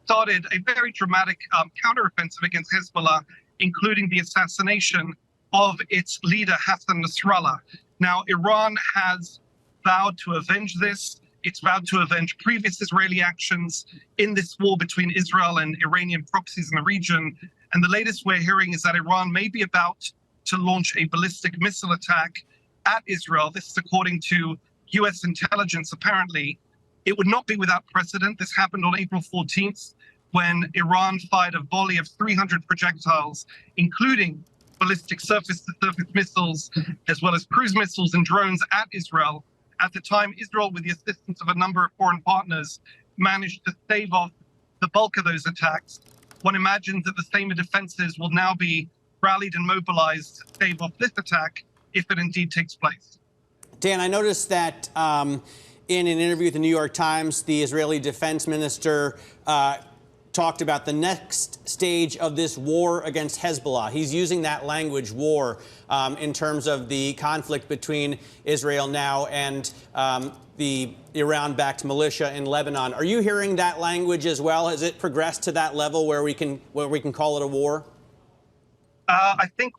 started a very dramatic counteroffensive against Hezbollah, including the assassination of its leader, Hassan Nasrallah. Now, Iran has vowed to avenge this. It's vowed to avenge previous Israeli actions in this war between Israel and Iranian proxies in the region. And the latest we're hearing is that Iran may be about to launch a ballistic missile attack at Israel. This is according to U.S. intelligence, apparently. It would not be without precedent. This happened on April 14th when Iran fired a volley of 300 projectiles, including ballistic surface-to-surface missiles, as well as cruise missiles and drones at Israel. At the time, Israel, with the assistance of a number of foreign partners, managed to stave off the bulk of those attacks. One imagines that the same defenses will now be rallied and mobilized to stave off this attack if it indeed takes place. Dan, I noticed that in an interview with the New York Times, the Israeli defense minister talked about the next stage of this war against Hezbollah. He's using that language, war, in terms of the conflict between Israel now and the Iran-backed militia in Lebanon. Are you hearing that language as well? Has it progressed to that level where we can call it a war? I think,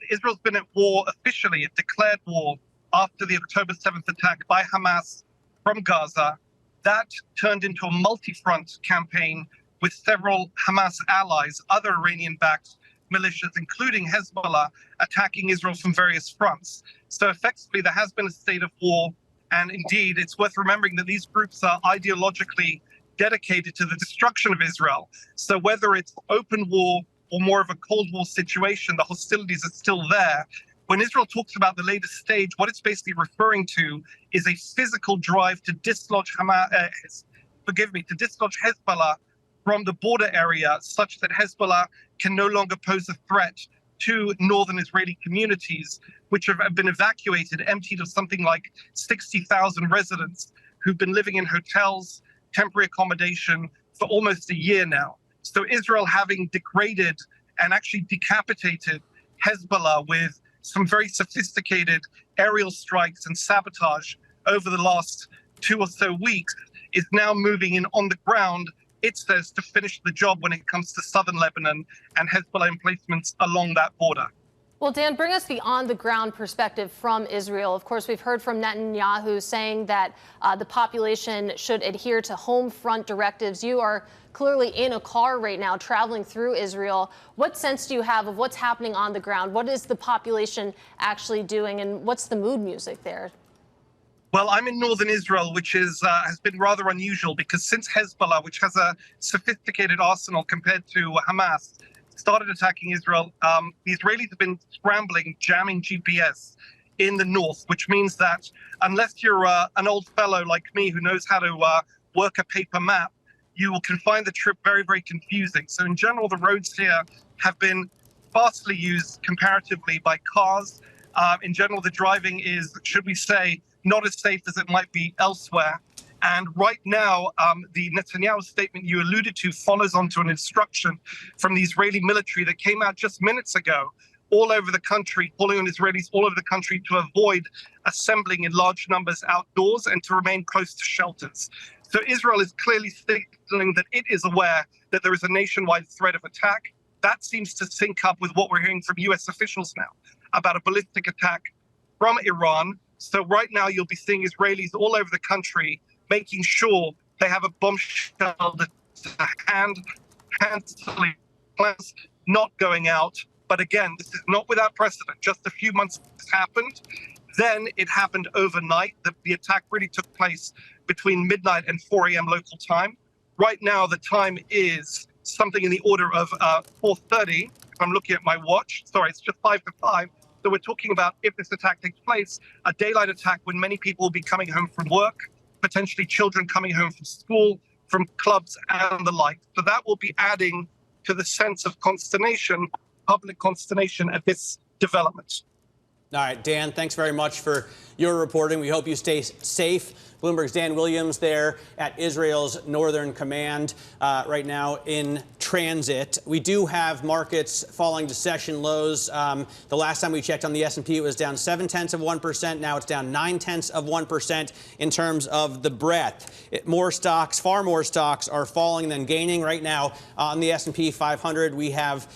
Israel's been at war officially, it declared war after the October 7th attack by Hamas from Gaza. That turned into a multi-front campaign with several Hamas allies, other Iranian-backed militias, including Hezbollah, attacking Israel from various fronts. So effectively, there has been a state of war. And indeed, it's worth remembering that these groups are ideologically dedicated to the destruction of Israel. So whether it's open war or more of a Cold War situation, the hostilities are still there. When Israel talks about the latest stage, what it's basically referring to is a physical drive to dislodge Hezbollah from the border area, such that Hezbollah can no longer pose a threat to northern Israeli communities, which have been evacuated, emptied of something like 60,000 residents who've been living in hotels, temporary accommodation for almost a year now. So Israel, having degraded and actually decapitated Hezbollah with some very sophisticated aerial strikes and sabotage over the last 2 or so weeks, is now moving in on the ground, it says, to finish the job when it comes to southern Lebanon and Hezbollah emplacements along that border. Well, Dan, bring us the on-the-ground perspective from Israel. Of course, we've heard from Netanyahu saying that the population should adhere to home front directives. You are clearly in a car right now traveling through Israel. What sense do you have of what's happening on the ground? What is the population actually doing, and what's the mood music there? Well, I'm in northern Israel, which is has been rather unusual because since Hezbollah, which has a sophisticated arsenal compared to Hamas, started attacking Israel, the Israelis have been scrambling, jamming GPS in the north, which means that unless you're an old fellow like me who knows how to work a paper map, you can find the trip very, very confusing. So in general, the roads here have been sparsely used comparatively by cars. In general, the driving is, should we say, not as safe as it might be elsewhere. And right now, the Netanyahu statement you alluded to follows on to an instruction from the Israeli military that came out just minutes ago all over the country, calling on Israelis all over the country to avoid assembling in large numbers outdoors and to remain close to shelters. So Israel is clearly signaling that it is aware that there is a nationwide threat of attack. That seems to sync up with what we're hearing from U.S. officials now about a ballistic attack from Iran. So right now you'll be seeing Israelis all over the country making sure they have a bomb shelter to hand, plans not going out. But again, this is not without precedent. Just a few months this happened. Then it happened overnight. The attack really took place between midnight and 4 a.m. local time. Right now, the time is something in the order of 4:30. If I'm looking at my watch, sorry, it's just 5 to 5. So we're talking about, if this attack takes place, a daylight attack when many people will be coming home from work, potentially children coming home from school, from clubs and the like. So that will be adding to the sense of consternation, public consternation at this development. All right, Dan, thanks very much for your reporting. We hope you stay safe. Bloomberg's Dan Williams there at Israel's Northern Command right now in transit. We do have markets falling to session lows. The last time we checked on the S&P, it was down 0.7%. Now it's down 0.9% in terms of the breadth. More stocks, far more stocks are falling than gaining right now. On the S&P 500, we have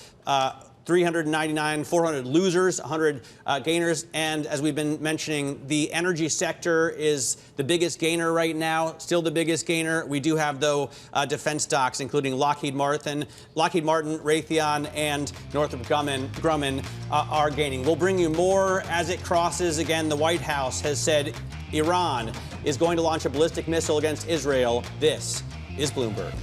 399, 400 losers, 100 gainers. And as we've been mentioning, the energy sector is the biggest gainer right now, still the biggest gainer. We do have, though, defense stocks, including Lockheed Martin, Raytheon, and Northrop Grumman are gaining. We'll bring you more as it crosses. Again, the White House has said Iran is going to launch a ballistic missile against Israel. This is Bloomberg.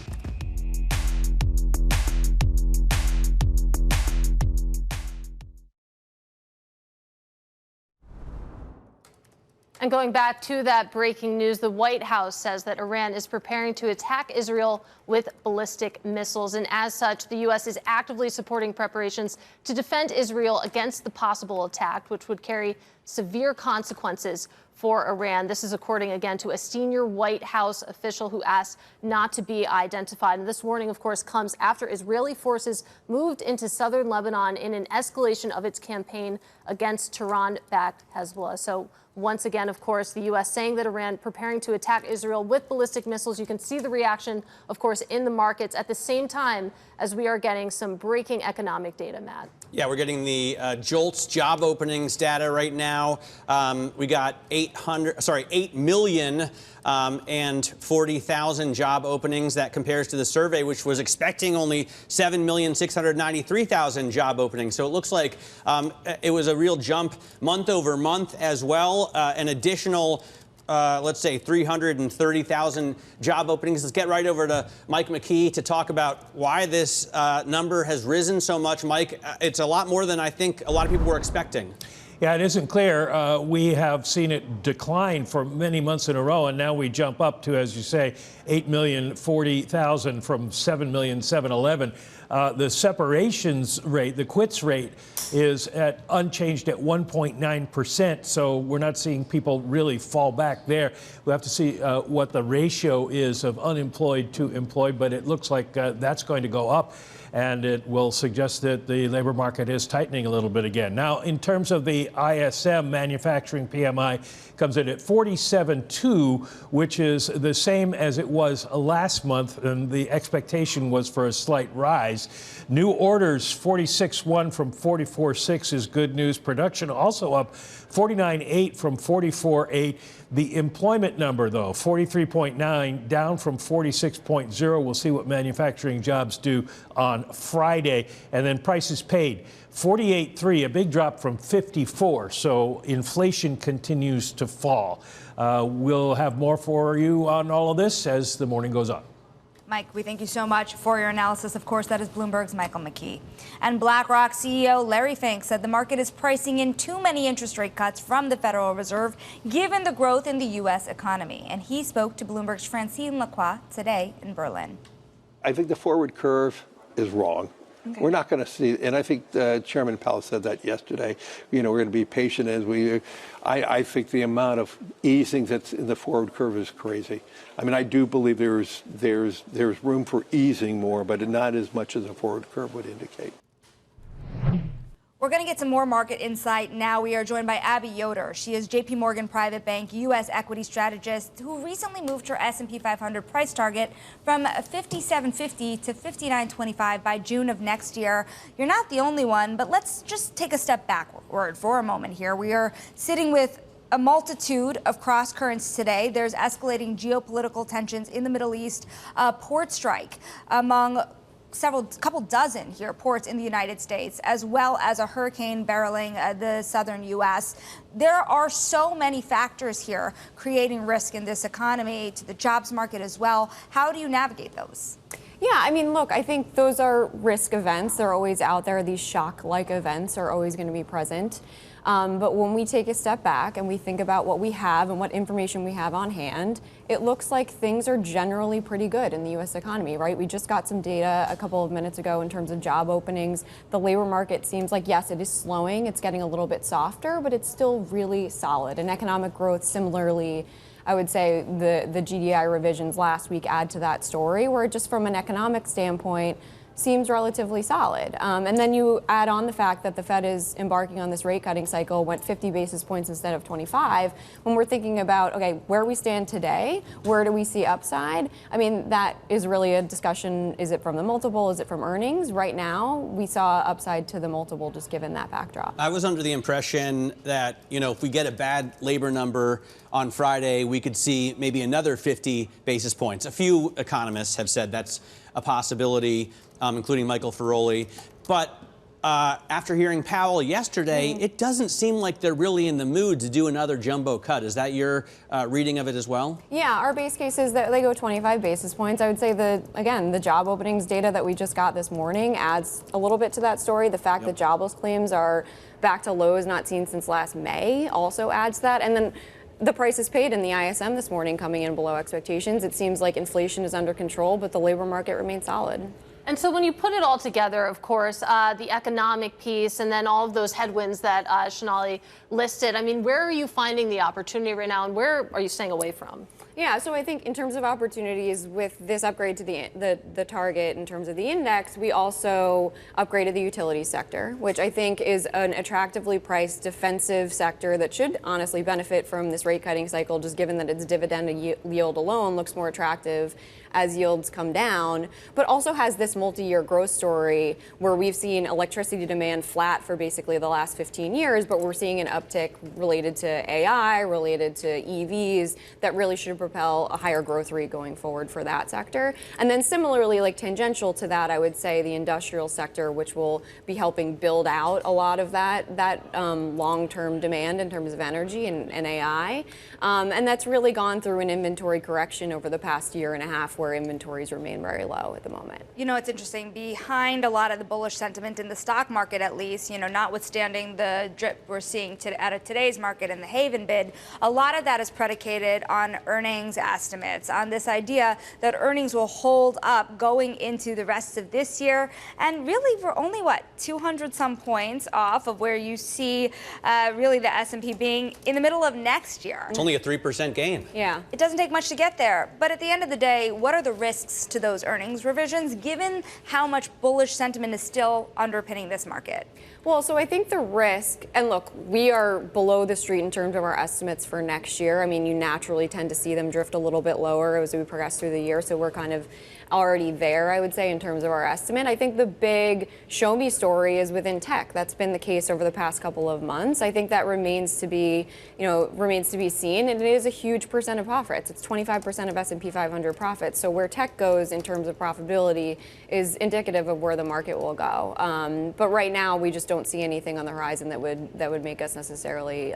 And going back to that breaking news, the White House says that Iran is preparing to attack Israel with ballistic missiles. And as such, the U.S. is actively supporting preparations to defend Israel against the possible attack, which would carry severe consequences for Iran. This is according, again, to a senior White House official who asked not to be identified. And this warning, of course, comes after Israeli forces moved into southern Lebanon in an escalation of its campaign against Tehran-backed Hezbollah. So once again, of course, the U.S. saying that Iran preparing to attack Israel with ballistic missiles. You can see the reaction, of course, in the markets at the same time as we are getting some breaking economic data, Matt. Yeah, we're getting the JOLTS job openings data right now. We got 8 million and 40,000 job openings. That compares to the survey, which was expecting only 7,693,000 job openings. So it looks like it was a real jump month over month as well. An additional let's say 330,000 job openings. Let's get right over to Mike McKee to talk about why this number has risen so much. Mike, it's a lot more than I think a lot of people were expecting. Yeah, it isn't clear. We have seen it decline for many months in a row, and now we jump up to, as you say, 8,040,000 from 7,711,000. The separations rate, the quits rate, is unchanged at 1.9%. So we're not seeing people really fall back there. We have to see what the ratio is of unemployed to employed, but it looks like that's going to go up. And it will suggest that the labor market is tightening a little bit again. Now, in terms of the ISM manufacturing PMI, comes in at 47.2, which is the same as it was last month, and the expectation was for a slight rise. New orders, 46.1 from 44.6 is good news. Production also up 49.8 from 44.8. The employment number, though, 43.9, down from 46.0. We'll see what manufacturing jobs do on Friday. And then prices paid, 48.3, a big drop from 54. So inflation continues to fall. We'll have more for you on all of this as the morning goes on. Mike, we thank you so much for your analysis. Of course, that is Bloomberg's Michael McKee. And BlackRock CEO Larry Fink said the market is pricing in too many interest rate cuts from the Federal Reserve, given the growth in the U.S. economy. And he spoke to Bloomberg's Francine Lacroix today in Berlin. I think the forward curve is wrong. Okay. We're not going to see, and I think Chairman Powell said that yesterday. You know, we're going to be patient as we. I think the amount of easing that's in the forward curve is crazy. I mean, I do believe there's room for easing more, but not as much as the forward curve would indicate. We're going to get some more market insight now. We are joined by Abby Yoder. She is JPMorgan Private Bank U.S. equity strategist who recently moved her S&P 500 price target from 57.50 to 59.25 by June of next year. You're not the only one, but let's just take a step backward for a moment here. We are sitting with a multitude of cross currents today. There's escalating geopolitical tensions in the Middle East, a port strike among couple dozen here ports in the United States, as well as a hurricane barreling the southern U.S. There are so many factors here creating risk in this economy, to the jobs market as well. How do you navigate those? Yeah, I mean, look, I think those are risk events. They're always out there. These shock-like events are always going to be present. But when we take a step back and we think about what we have and what information we have on hand, it looks like things are generally pretty good in the U.S. economy, right? We just got some data a couple of minutes ago in terms of job openings. The labor market seems like, yes, it is slowing. It's getting a little bit softer, but it's still really solid. And economic growth, similarly, I would say the GDI revisions last week add to that story, where just from an economic standpoint, seems relatively solid. And then you add on the fact that the Fed is embarking on this rate cutting cycle, went 50 basis points instead of 25. When we're thinking about, okay, where we stand today, where do we see upside? I mean, that is really a discussion. Is it from the multiple? Is it from earnings? Right now, we saw upside to the multiple just given that backdrop. I was under the impression that, if we get a bad labor number on Friday, we could see maybe another 50 basis points. A few economists have said that's a possibility, including Michael Ferroli. But after hearing Powell yesterday, it doesn't seem like they're really in the mood to do another jumbo cut. Is that your reading of it as well? Yeah, our base case is that they go 25 basis points. I would say the job openings data that we just got this morning adds a little bit to that story. The fact that jobless claims are back to lows not seen since last May also adds to that. And then the prices paid in the ISM this morning coming in below expectations. It seems like inflation is under control, but the labor market remains solid. And so when you put it all together, of course, the economic piece and then all of those headwinds that Sonali listed, I mean, where are you finding the opportunity right now and where are you staying away from? Yeah, so I think in terms of opportunities with this upgrade to the target in terms of the index, we also upgraded the utility sector, which I think is an attractively priced defensive sector that should honestly benefit from this rate cutting cycle, just given that its dividend yield alone looks more attractive as yields come down, but also has this multi-year growth story where we've seen electricity demand flat for basically the last 15 years, but we're seeing an uptick related to AI, related to EVs that really should propel a higher growth rate going forward for that sector. And then similarly, like tangential to that, I would say the industrial sector, which will be helping build out a lot of that long-term demand in terms of energy and AI. And that's really gone through an inventory correction over the past year and a half where inventories remain very low at the moment. It's interesting. Behind a lot of the bullish sentiment in the stock market, at least, notwithstanding the drip we're seeing out of today's market and the Haven bid, a lot of that is predicated on earnings estimates, on this idea that earnings will hold up going into the rest of this year. And really, we're only, 200 some points off of where you see really the S&P being in the middle of next year. It's only a 3% gain. Yeah. It doesn't take much to get there. But at the end of the day, what are the risks to those earnings revisions, given how much bullish sentiment is still underpinning this market? Well, so I think the risk, and look, we are below the street in terms of our estimates for next year. I mean, you naturally tend to see them drift a little bit lower as we progress through the year. So we're kind of already there, I would say, in terms of our estimate. I think the big show me story is within tech. That's been the case over the past couple of months. I think that remains to be seen, and it is a huge percent of profits. It's 25% of S&P 500 profits. So where tech goes in terms of profitability is indicative of where the market will go. But right now, we just don't see anything on the horizon that would make us necessarily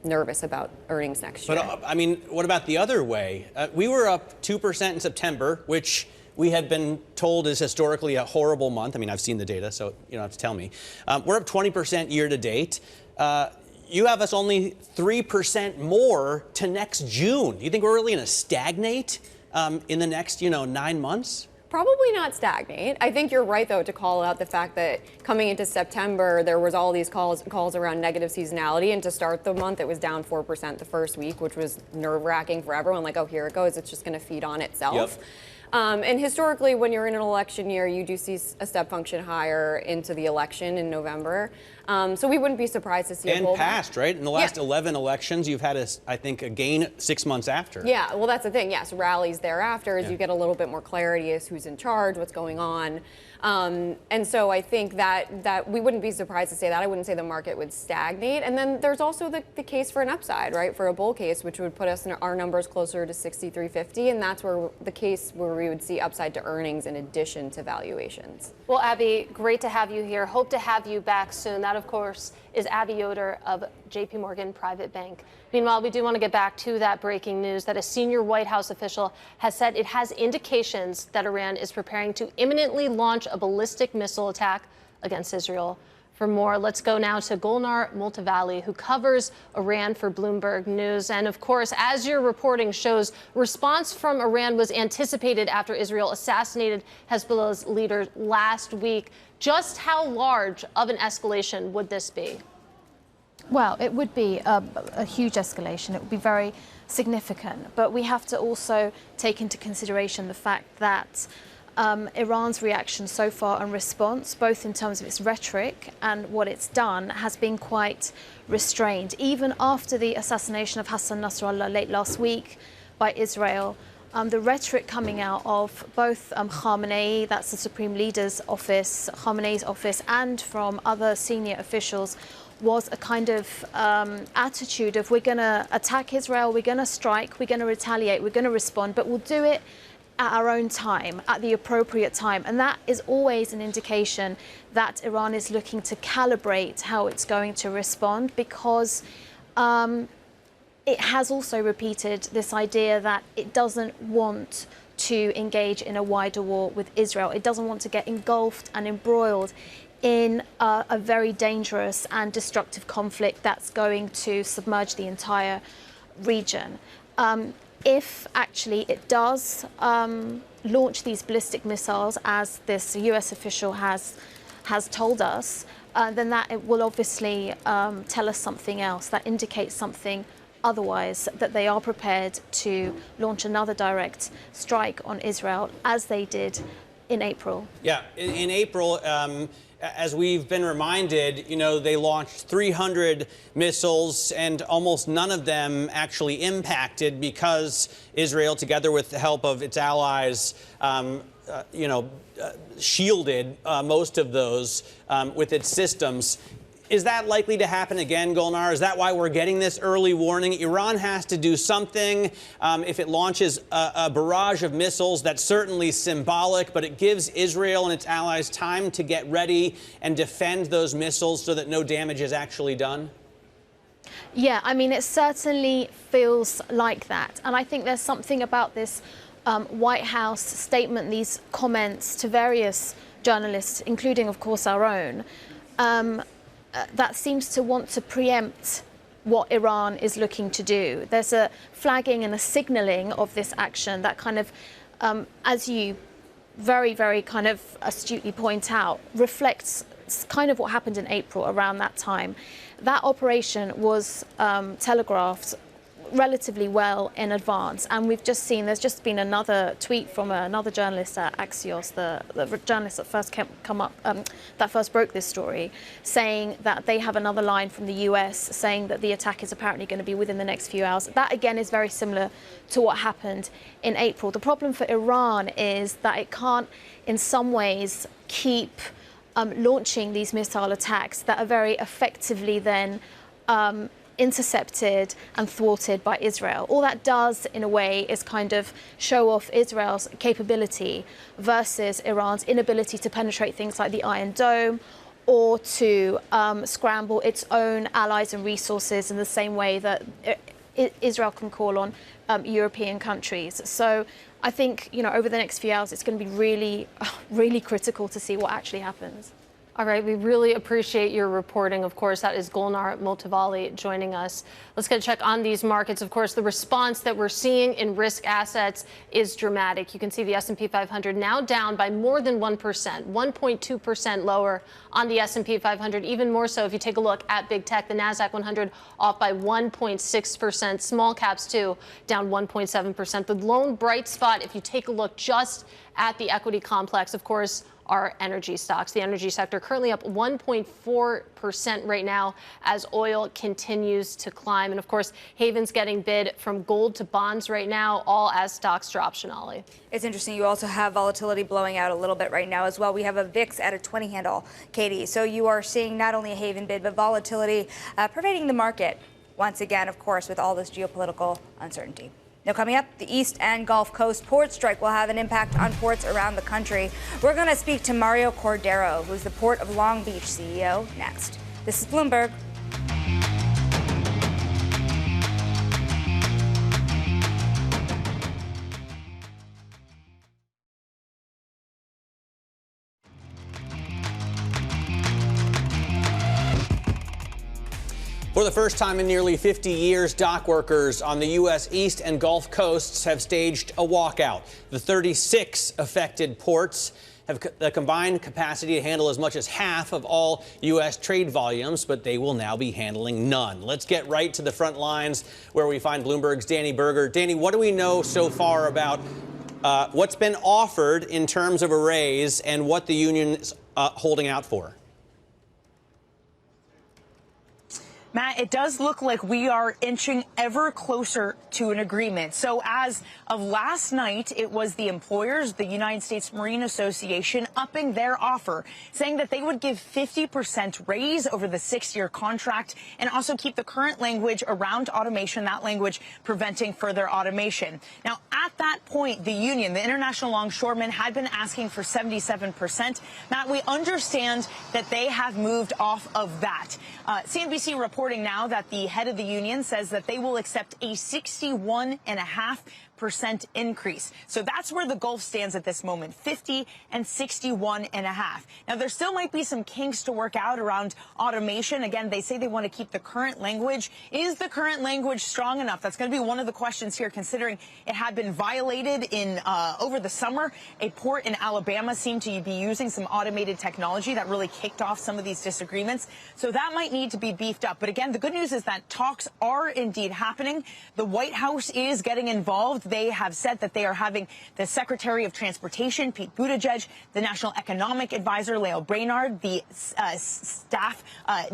nervous about earnings next year. But I mean, what about the other way? We were up 2% in September, which we had been told is historically a horrible month. I mean, I've seen the data, so you don't have to tell me. We're up 20% year to date. You have us only 3% more to next June. Do you think we're really going to stagnate in the next, 9 months? Probably not stagnate. I think you're right, though, to call out the fact that coming into September, there was all these calls around negative seasonality. And to start the month, it was down 4% the first week, which was nerve-wracking for everyone. Like, oh, here it goes. It's just going to feed on itself. Yep. And historically, when you're in an election year, you do see a step function higher into the election in November. So we wouldn't be surprised to see a pullback. And past, right? In the last 11 elections, you've had, I think, a gain 6 months after. Yeah, well, that's the thing. Yes, rallies thereafter as you get a little bit more clarity as who's in charge, what's going on. And so I think that we wouldn't be surprised to say that. I wouldn't say the market would stagnate. And then there's also the case for an upside, right? For a bull case, which would put us in our numbers closer to 63.50. And that's where the case where we would see upside to earnings in addition to valuations. Well, Abby, great to have you here. Hope to have you back soon. That, of course, is Abby Yoder of JPMorgan Private Bank. Meanwhile, we do want to get back to that breaking news that a senior White House official has said it has indications that Iran is preparing to imminently launch a ballistic missile attack against Israel. For more, let's go now to Golnar Multivali, who covers Iran for Bloomberg News. And of course, as your reporting shows, response from Iran was anticipated after Israel assassinated Hezbollah's leader last week. Just how large of an escalation would this be? Well, it would be a huge escalation. It would be very significant. But we have to also take into consideration the fact that Iran's reaction so far and response, both in terms of its rhetoric and what it's done, has been quite restrained. Even after the assassination of Hassan Nasrallah late last week by Israel, the rhetoric coming out of both Khamenei, that's the Supreme Leader's office, Khamenei's office, and from other senior officials was a kind of attitude of we're going to attack Israel, we're going to strike, we're going to retaliate, we're going to respond, but we'll do it at our own time, at the appropriate time. And that is always an indication that Iran is looking to calibrate how it's going to respond, because it has also repeated this idea that it doesn't want to engage in a wider war with Israel. It doesn't want to get engulfed and embroiled in a very dangerous and destructive conflict that's going to submerge the entire region. If actually it does launch these ballistic missiles, as this US official has told us, then that it will obviously tell us something else. That indicates something otherwise, that they are prepared to launch another direct strike on Israel, as they did in April. Yeah, in April, as we've been reminded, they launched 300 missiles, and almost none of them actually impacted because Israel, together with the help of its allies, shielded most of those with its systems. Is that likely to happen again, Golnar? Is that why we're getting this early warning? Iran has to do something. If it launches a barrage of missiles, that's certainly symbolic, but it gives Israel and its allies time to get ready and defend those missiles so that no damage is actually done? Yeah, I mean, it certainly feels like that. And I think there's something about this White House statement, these comments to various journalists, including, of course, our own, that seems to want to preempt what Iran is looking to do. There's a flagging and a signaling of this action that kind of, as you very, very kind of astutely point out, reflects kind of what happened in April around that time. That operation was telegraphed relatively well in advance, and we've just seen there's just been another tweet from another journalist at Axios, the journalist that first that first broke this story, saying that they have another line from the US saying that the attack is apparently going to be within the next few hours. That again is very similar to what happened in April. The problem for Iran is that it can't in some ways keep launching these missile attacks that are very effectively then intercepted and thwarted by Israel. All that does, in a way, is kind of show off Israel's capability versus Iran's inability to penetrate things like the Iron Dome or to scramble its own allies and resources in the same way that Israel can call on European countries. So I think, over the next few hours, it's going to be really, really critical to see what actually happens. All right, we really appreciate your reporting. Of course, that is Golnar Multivali joining us. Let's get a check on these markets. Of course, the response that we're seeing in risk assets is dramatic. You can see the S&P 500 now down by more than 1%, 1.2% lower on the S&P 500. Even more so if you take a look at big tech, the NASDAQ 100 off by 1.6%. Small caps, too, down 1.7%. The lone bright spot, if you take a look just at the equity complex, of course, are energy stocks. The energy sector currently up 1.4% right now as oil continues to climb. And of course, Haven's getting bid from gold to bonds right now, all as stocks drop, Sonali. It's interesting. You also have volatility blowing out a little bit right now as well. We have a VIX at a 20 handle, Katie. So you are seeing not only a Haven bid, but volatility pervading the market once again, of course, with all this geopolitical uncertainty. Now, coming up, the East and Gulf Coast port strike will have an impact on ports around the country. We're going to speak to Mario Cordero, who's the Port of Long Beach CEO, next. This is Bloomberg. For the first time in nearly 50 years, dock workers on the U.S. East and Gulf coasts have staged a walkout. The 36 affected ports have the combined capacity to handle as much as half of all U.S. trade volumes, but they will now be handling none. Let's get right to the front lines where we find Bloomberg's Danny Berger. Danny, what do we know so far about what's been offered in terms of a raise and what the union is holding out for? Matt, it does look like we are inching ever closer to an agreement. So as of last night, it was the employers, the United States Marine Association, upping their offer, saying that they would give 50% raise over the 6-year contract and also keep the current language around automation, that language preventing further automation. Now, at that point, the union, the International Longshoremen, had been asking for 77%. Matt, we understand that they have moved off of that. CNBC reporting now that the head of the union says that they will accept a 61.5% increase. So that's where the Gulf stands at this moment, 50 and 61.5. Now, there still might be some kinks to work out around automation. Again, they say they want to keep the current language. Is the current language strong enough? That's going to be one of the questions here, considering it had been violated in over the summer. A port in Alabama seemed to be using some automated technology that really kicked off some of these disagreements. So that might need to be beefed up. But again, the good news is that talks are indeed happening. The White House is getting involved. They have said that they are having the Secretary of Transportation, Pete Buttigieg, the National Economic Advisor, Lael Brainard, the staff,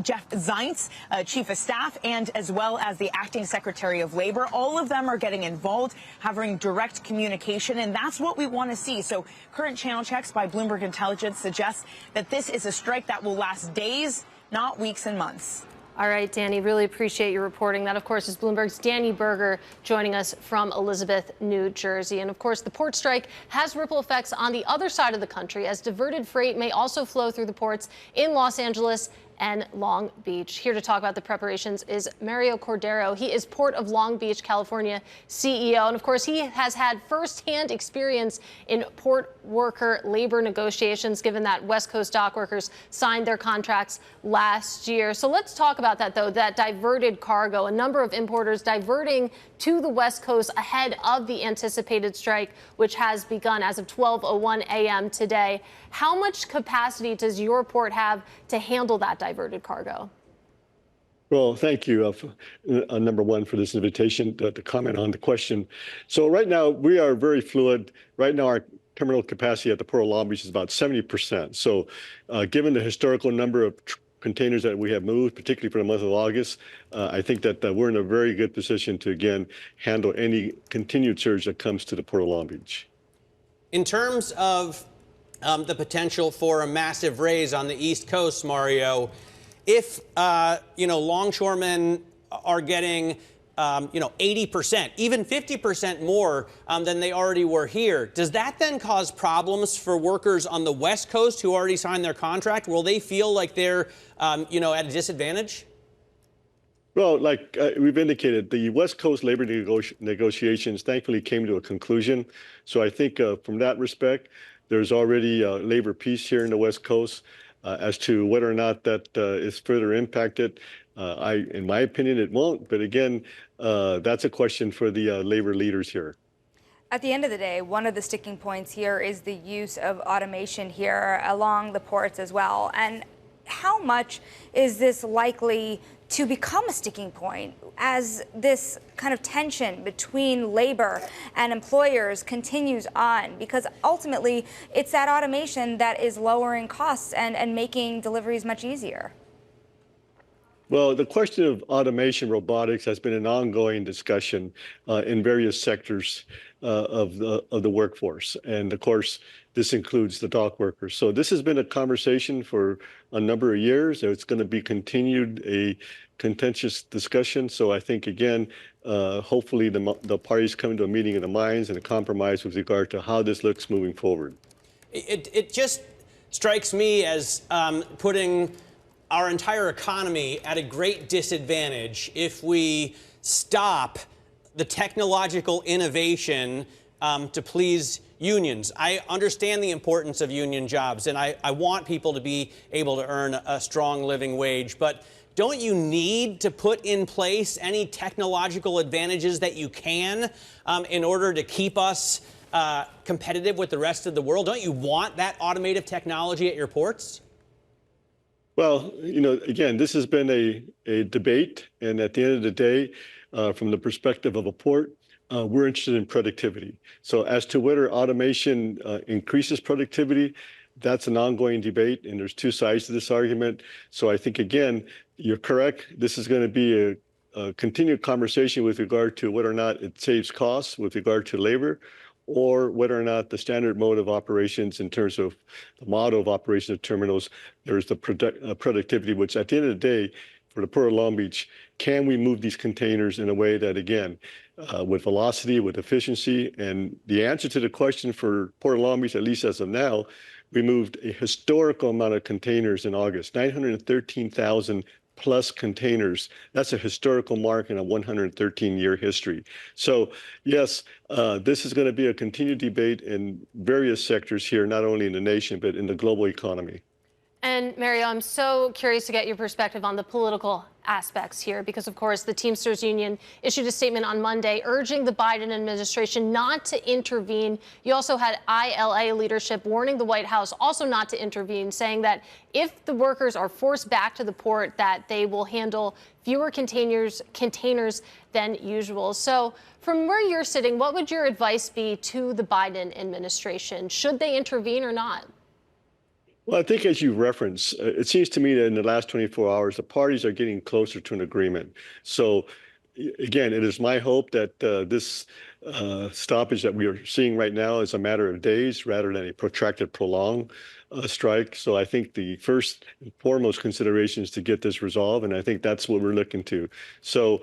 Jeff Zients, Chief of Staff, and as well as the Acting Secretary of Labor. All of them are getting involved, having direct communication, and that's what we want to see. So current channel checks by Bloomberg Intelligence suggest that this is a strike that will last days, not weeks and months. All right, Danny, really appreciate your reporting. That, of course, is Bloomberg's Danny Berger joining us from Elizabeth, New Jersey. And, of course, the port strike has ripple effects on the other side of the country, as diverted freight may also flow through the ports in Los Angeles and Long Beach. Here to talk about the preparations is Mario Cordero. He is Port of Long Beach, California CEO. And of course, he has had firsthand experience in port worker labor negotiations, given that West Coast dock workers signed their contracts last year. So let's talk about that, though, that diverted cargo. A number of importers diverting to the West Coast ahead of the anticipated strike, which has begun as of 12:01 a.m. today. How much capacity does your port have to handle that diverted cargo? Well, thank you, number one, for this invitation to comment on the question. So right now, we are very fluid. Right now, our terminal capacity at the Port of Long Beach is about 70%. So given the historical number of containers that we have moved, particularly for the month of August, I think that we're in a very good position to, again, handle any continued surge that comes to the Port of Long Beach. In terms of the potential for a massive raise on the East Coast, Mario, if, longshoremen are getting, 80%, even 50% more than they already were here, does that then cause problems for workers on the West Coast who already signed their contract? Will they feel like they're, at a disadvantage? Well, like we've indicated, the West Coast labor negotiations thankfully came to a conclusion. So I think from that respect, there's already labor peace here in the West Coast. As to whether or not that is further impacted, in my opinion, it won't. But again, that's a question for the labor leaders here. At the end of the day, one of the sticking points here is the use of automation here along the ports as well. And how much is this likely to become a sticking point as this kind of tension between labor and employers continues on? Because ultimately, it's that automation that is lowering costs and making deliveries much easier. Well, the question of automation, robotics has been an ongoing discussion in various sectors of the workforce. And of course, this includes the dock workers. So this has been a conversation for a number of years. It's going to be continued a contentious discussion. So I think, again, hopefully the parties come to a meeting of the minds and a compromise with regard to how this looks moving forward. It just strikes me as putting our entire economy at a great disadvantage if we stop the technological innovation to please unions. I understand the importance of union jobs, and I want people to be able to earn a strong living wage. But don't you need to put in place any technological advantages that you can in order to keep us competitive with the rest of the world? Don't you want that automated technology at your ports? Well, again, this has been a debate, and at the end of the day, from the perspective of a port, we're interested in productivity. So as to whether automation increases productivity, that's an ongoing debate, and there's two sides to this argument. So I think, again, you're correct. This is going to be a continued conversation with regard to whether or not it saves costs with regard to labor, or whether or not the standard mode of operations in terms of the model of operation of terminals, there's the productivity, which at the end of the day, for the Port of Long Beach, can we move these containers in a way that, again, with velocity, with efficiency? And the answer to the question for Port of Long Beach, at least as of now, we moved a historical amount of containers in August, 913,000 plus containers. That's a historical mark in a 113-year history. So yes, this is going to be a continued debate in various sectors here, not only in the nation, but in the global economy. And Mario, I'm so curious to get your perspective on the political aspects here, because, of course, the Teamsters Union issued a statement on Monday urging the Biden administration not to intervene. You also had ILA leadership warning the White House also not to intervene, saying that if the workers are forced back to the port, that they will handle fewer containers than usual. So from where you're sitting, what would your advice be to the Biden administration? Should they intervene or not? Well, I think as you reference, it seems to me that in the last 24 hours, the parties are getting closer to an agreement. So again, it is my hope that this stoppage that we are seeing right now is a matter of days rather than a protracted, prolonged strike. So I think the first and foremost consideration is to get this resolved, and I think that's what we're looking to. So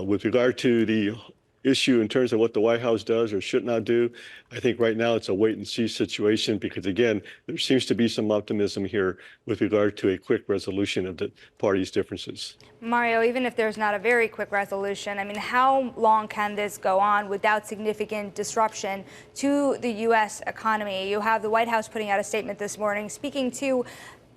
with regard to the issue in terms of what the White House does or should not do, I think right now it's a wait-and-see situation because, again, there seems to be some optimism here with regard to a quick resolution of the parties' differences. Mario, even if there's not a very quick resolution, I mean, how long can this go on without significant disruption to the U.S. economy? You have the White House putting out a statement this morning speaking to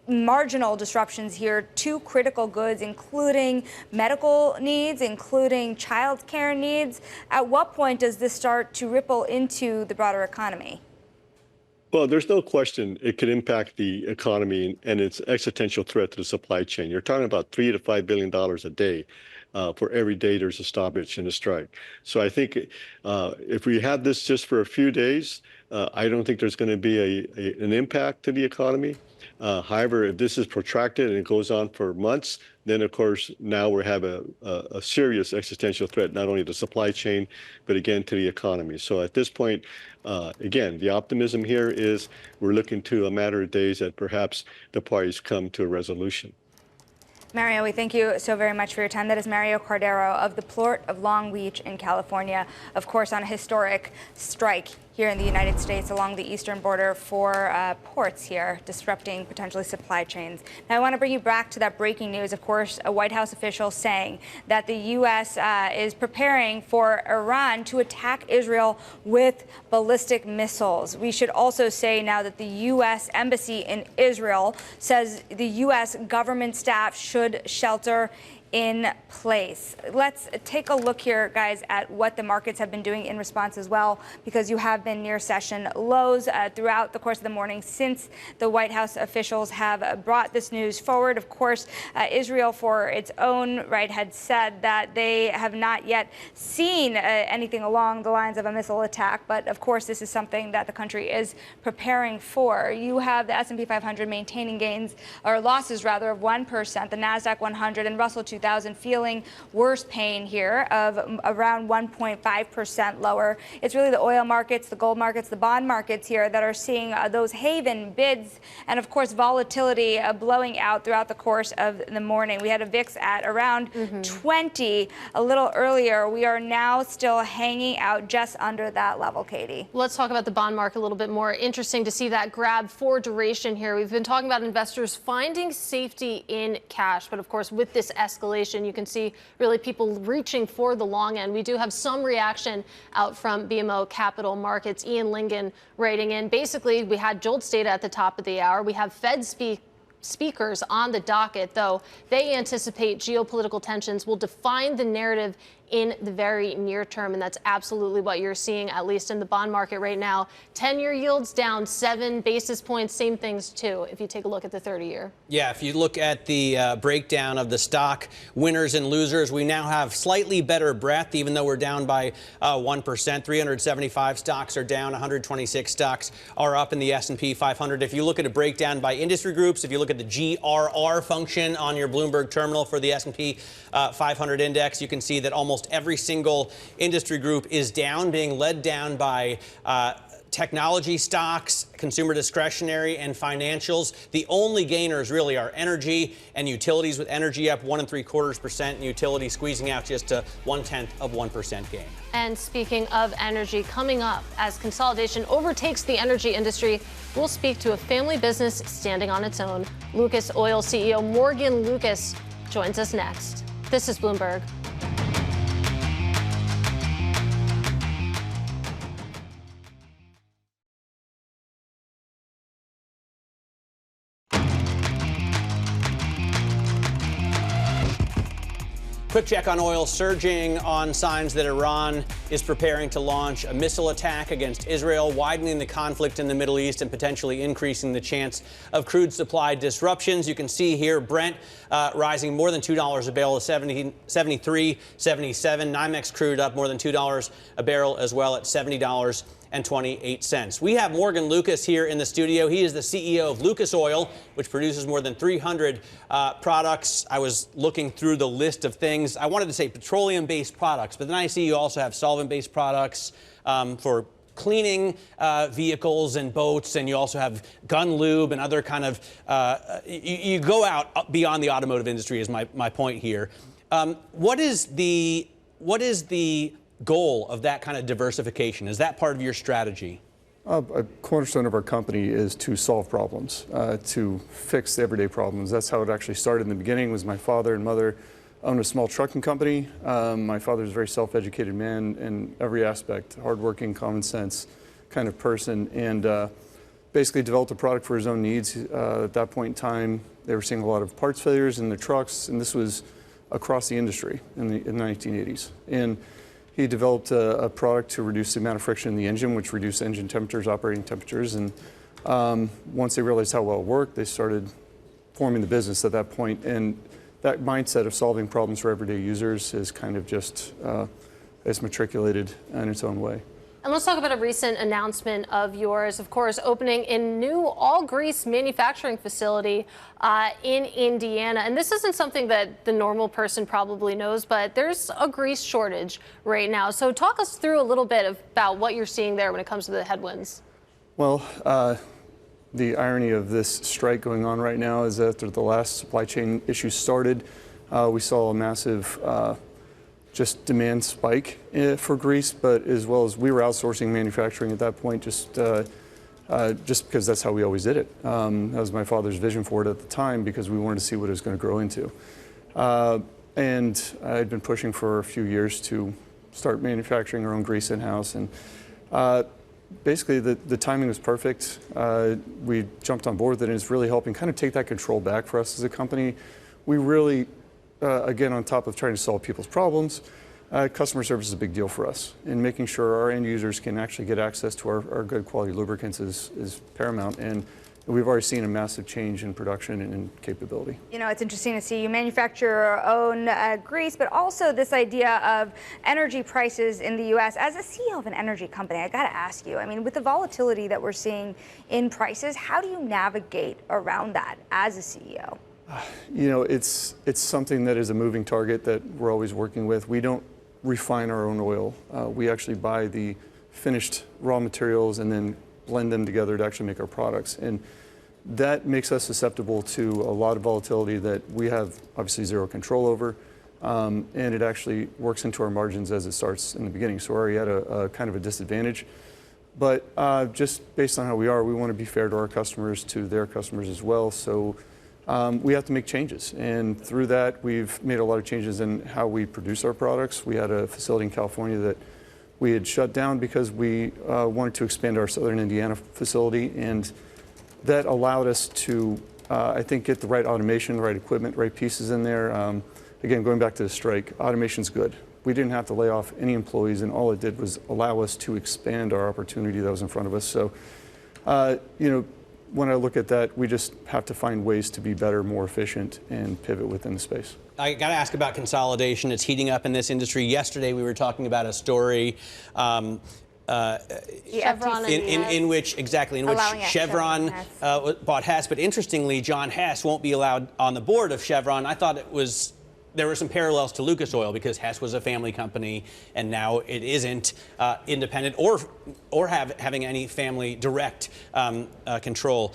marginal disruptions here to critical goods, including medical needs, including child care needs. At what point does this start to ripple into the broader economy? Well, there's no question it could impact the economy and its existential threat to the supply chain. You're talking about $3 to $5 billion a day for every day there's a stoppage in a strike. So I think if we have this just for a few days, I don't think there's going to be an impact to the economy. However, if this is protracted and it goes on for months, then, of course, now we have a serious existential threat, not only to the supply chain, but again, to the economy. So at this point, again, the optimism here is we're looking to a matter of days that perhaps the parties come to a resolution. Mario, we thank you so very much for your time. That is Mario Cordero of the Port of Long Beach in California, of course, on a historic strike here in the United States along the eastern border for ports here, disrupting potentially supply chains. Now, I want to bring you back to that breaking news. Of course, a White House official saying that the U.S. Is preparing for Iran to attack Israel with ballistic missiles. We should also say now that the U.S. Embassy in Israel says the U.S. government staff should shelter in place. Let's take a look here, guys, at what the markets have been doing in response as well, because you have been near session lows throughout the course of the morning since the White House officials have brought this news forward. Of course, Israel, for its own right, had said that they have not yet seen anything along the lines of a missile attack. But of course, this is something that the country is preparing for. You have the S&P 500 maintaining gains, or losses rather, of 1%, the NASDAQ 100 and Russell 2000 feeling worse pain here of around 1.5% lower. It's really the oil markets, the gold markets, the bond markets here that are seeing those haven bids and, of course, volatility blowing out throughout the course of the morning. We had a VIX at around 20 a little earlier. We are now still hanging out just under that level, Katie. Let's talk about the bond market a little bit more. Interesting to see that grab for duration here. We've been talking about investors finding safety in cash, but of course, with this escalation, you can see really people reaching for the long end. We do have some reaction out from BMO Capital Markets. Ian Lingen writing in. Basically, we had JOLTS data at the top of the hour. We have Fed speak speakers on the docket, though they anticipate geopolitical tensions will define the narrative in the very near term. And that's absolutely what you're seeing, at least in the bond market right now. 10-year yields down 7 basis points. Same things, too, if you take a look at the 30-year. Yeah, if you look at the breakdown of the stock winners and losers, we now have slightly better breadth, even though we're down by 1%. 375 stocks are down. 126 stocks are up in the S&P 500. If you look at a breakdown by industry groups, if you look at the GRR function on your Bloomberg terminal for the S&P 500 index, you can see that almost every single industry group is down, being led down by technology stocks, consumer discretionary, and financials. The only gainers really are energy and utilities, with energy up 1.75% and utilities squeezing out just a 0.1% gain. And speaking of energy, coming up, as consolidation overtakes the energy industry, we'll speak to a family business standing on its own. Lucas Oil CEO Morgan Lucas joins us next. This is Bloomberg. Quick check on oil, surging on signs that Iran is preparing to launch a missile attack against Israel, widening the conflict in the Middle East and potentially increasing the chance of crude supply disruptions. You can see here Brent rising more than $2 a barrel to 73.77. NYMEX crude up more than $2 a barrel as well at $70.28. We have Morgan Lucas here in the studio. He is the CEO of Lucas Oil, which produces more than 300 products. I was looking through the list of things. I wanted to say petroleum-based products, but then I see you also have solvent-based products for cleaning vehicles and boats, and you also have gun lube and other kind of, you go out beyond the automotive industry is my point here. What is the goal of that kind of diversification? Is that part of your strategy? A cornerstone of our company is to solve problems, to fix everyday problems. That's how it actually started in the beginning. Was my father and mother owned a small trucking company. My father's a very self-educated man in every aspect, hardworking, common sense kind of person, and basically developed a product for his own needs. At that point in time, they were seeing a lot of parts failures in their trucks, and this was across the industry in the 1980s. And he developed a product to reduce the amount of friction in the engine, which reduced engine temperatures, operating temperatures. And once they realized how well it worked, they started forming the business at that point. And that mindset of solving problems for everyday users is kind of just it's matriculated in its own way. And let's talk about a recent announcement of yours, of course, opening a new all-grease manufacturing facility in Indiana. And this isn't something that the normal person probably knows, but there's a grease shortage right now. So talk us through a little bit about what you're seeing there when it comes to the headwinds. Well, the irony of this strike going on right now is that after the last supply chain issues started, we saw a massive just demand spike for grease, but as well as we were outsourcing manufacturing at that point, just because that's how we always did it. That was my father's vision for it at the time, because we wanted to see what it was going to grow into. And I'd been pushing for a few years to start manufacturing our own grease in-house, and basically the timing was perfect. We jumped on board with it, and it's really helping kind of take that control back for us as a company. We really, again, on top of trying to solve people's problems, customer service is a big deal for us. And making sure our end users can actually get access to our good quality lubricants is paramount. And we've already seen a massive change in production and capability. You know, it's interesting to see you manufacture your own grease, but also this idea of energy prices in the U.S. As a CEO of an energy company, I got to ask you, I mean, with the volatility that we're seeing in prices, how do you navigate around that as a CEO? You know, it's something that is a moving target that we're always working with. We don't refine our own oil. We actually buy the finished raw materials and then blend them together to actually make our products. And that makes us susceptible to a lot of volatility that we have obviously zero control over. And it actually works into our margins as it starts in the beginning. So we're already at a kind of a disadvantage. But just based on how we are, we want to be fair to our customers, to their customers as well. So we have to make changes, and through that we've made a lot of changes in how we produce our products. We had a facility in California that we had shut down because we wanted to expand our Southern Indiana facility, and that allowed us to I think get the right automation, the right equipment, right pieces in there. Again, going back to the strike, automation's good. We didn't have to lay off any employees, and all it did was allow us to expand our opportunity that was in front of us. So, when I look at that, we just have to find ways to be better, more efficient, and pivot within the space. I got to ask about consolidation. It's heating up in this industry. Yesterday, we were talking about a story Chevron in which Chevron bought Hess. But interestingly, John Hess won't be allowed on the board of Chevron. I thought there were some parallels to Lucas Oil because Hess was a family company and now it isn't independent or having any family direct control.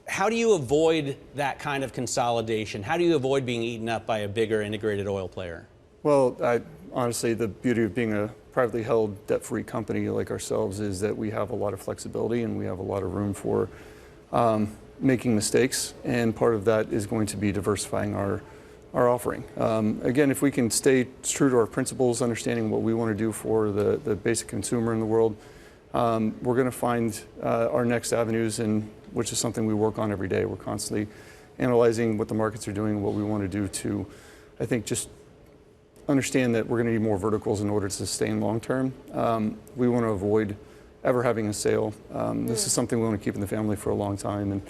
How do you avoid that kind of consolidation? How do you avoid being eaten up by a bigger integrated oil player? Well, honestly, the beauty of being a privately held, debt-free company like ourselves is that we have a lot of flexibility and we have a lot of room for making mistakes. And part of that is going to be diversifying our offering. Again, if we can stay true to our principles, understanding what we want to do for the basic consumer in the world, we're going to find our next avenues, which is something we work on every day. We're constantly analyzing what the markets are doing, what we want to do to, I think, just understand that we're going to need more verticals in order to sustain long term. We want to avoid ever having a sale. This is something we want to keep in the family for a long time. And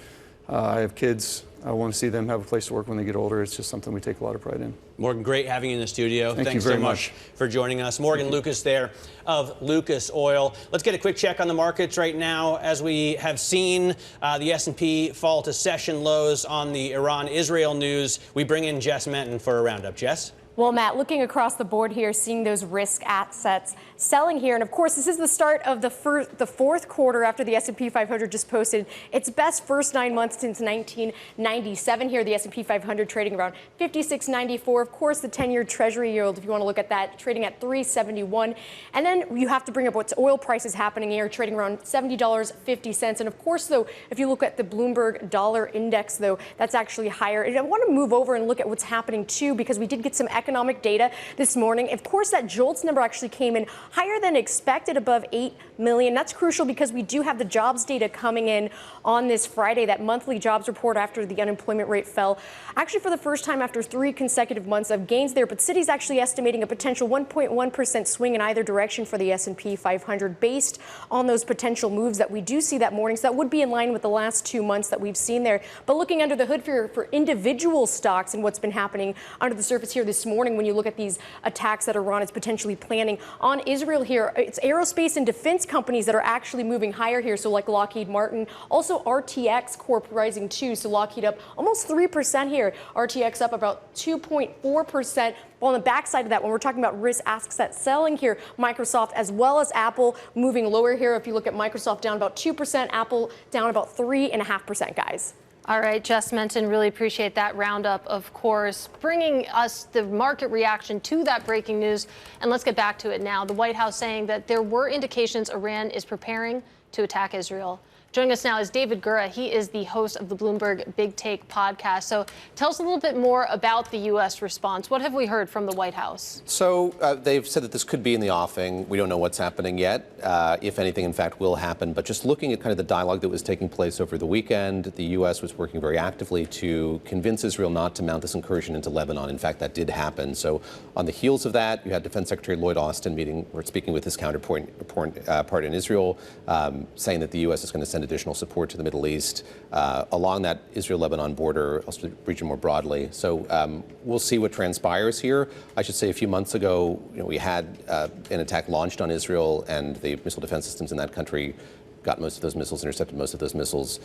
I have kids. I want to see them have a place to work when they get older. It's just something we take a lot of pride in. Morgan, great having you in the studio. Thanks so much for joining us. Morgan Lucas there of Lucas Oil. Let's get a quick check on the markets right now. As we have seen the S&P fall to session lows on the Iran-Israel news, we bring in Jess Menton for a roundup. Jess? Well, Matt, looking across the board here, seeing those risk assets selling here. And of course, this is the start of the fourth quarter after the S&P 500 just posted its best first 9 months since 1997 here. The S&P 500 trading around 56.94. Of course, the 10-year Treasury yield, if you want to look at that, trading at 3.71. And then you have to bring up what's oil prices happening here, trading around $70.50. And of course, though, if you look at the Bloomberg dollar index, though, that's actually higher. And I want to move over and look at what's happening, too, because we did get some economic data this morning. Of course, that JOLTS number actually came in higher than expected, above 8 million. That's crucial because we do have the jobs data coming in on this Friday, that monthly jobs report after the unemployment rate fell, actually for the first time after 3 consecutive months of gains there. But Citi's actually estimating a potential 1.1% swing in either direction for the S&P 500 based on those potential moves that we do see that morning. So that would be in line with the last 2 months that we've seen there. But looking under the hood for individual stocks and what's been happening under the surface here this morning, when you look at these attacks that Iran is potentially planning on Israel here, it's aerospace and defense companies that are actually moving higher here. So like Lockheed Martin, also RTX Corp rising too. So Lockheed up almost 3% here. RTX up about 2.4%. On the backside of that, when we're talking about risk asset selling here, Microsoft as well as Apple moving lower here. If you look at Microsoft down about 2%, Apple down about 3.5%, guys. All right, Jess Menton, really appreciate that roundup, of course, bringing us the market reaction to that breaking news. And let's get back to it now. The White House saying that there were indications Iran is preparing to attack Israel. Joining us now is David Gura. He is the host of the Bloomberg Big Take podcast. So tell us a little bit more about the U.S. response. What have we heard from the White House? So they've said that this could be in the offing. We don't know what's happening yet, if anything, in fact, will happen. But just looking at kind of the dialogue that was taking place over the weekend, the U.S. was working very actively to convince Israel not to mount this incursion into Lebanon. In fact, that did happen. So on the heels of that, you had Defense Secretary Lloyd Austin speaking with his counterpart in Israel, saying that the U.S. is going to send additional support to the Middle East along that Israel-Lebanon border, also the region more broadly. So we'll see what transpires here. I should say a few months ago, we had an attack launched on Israel, and the missile defense systems in that country got most of those missiles, intercepted most of those missiles.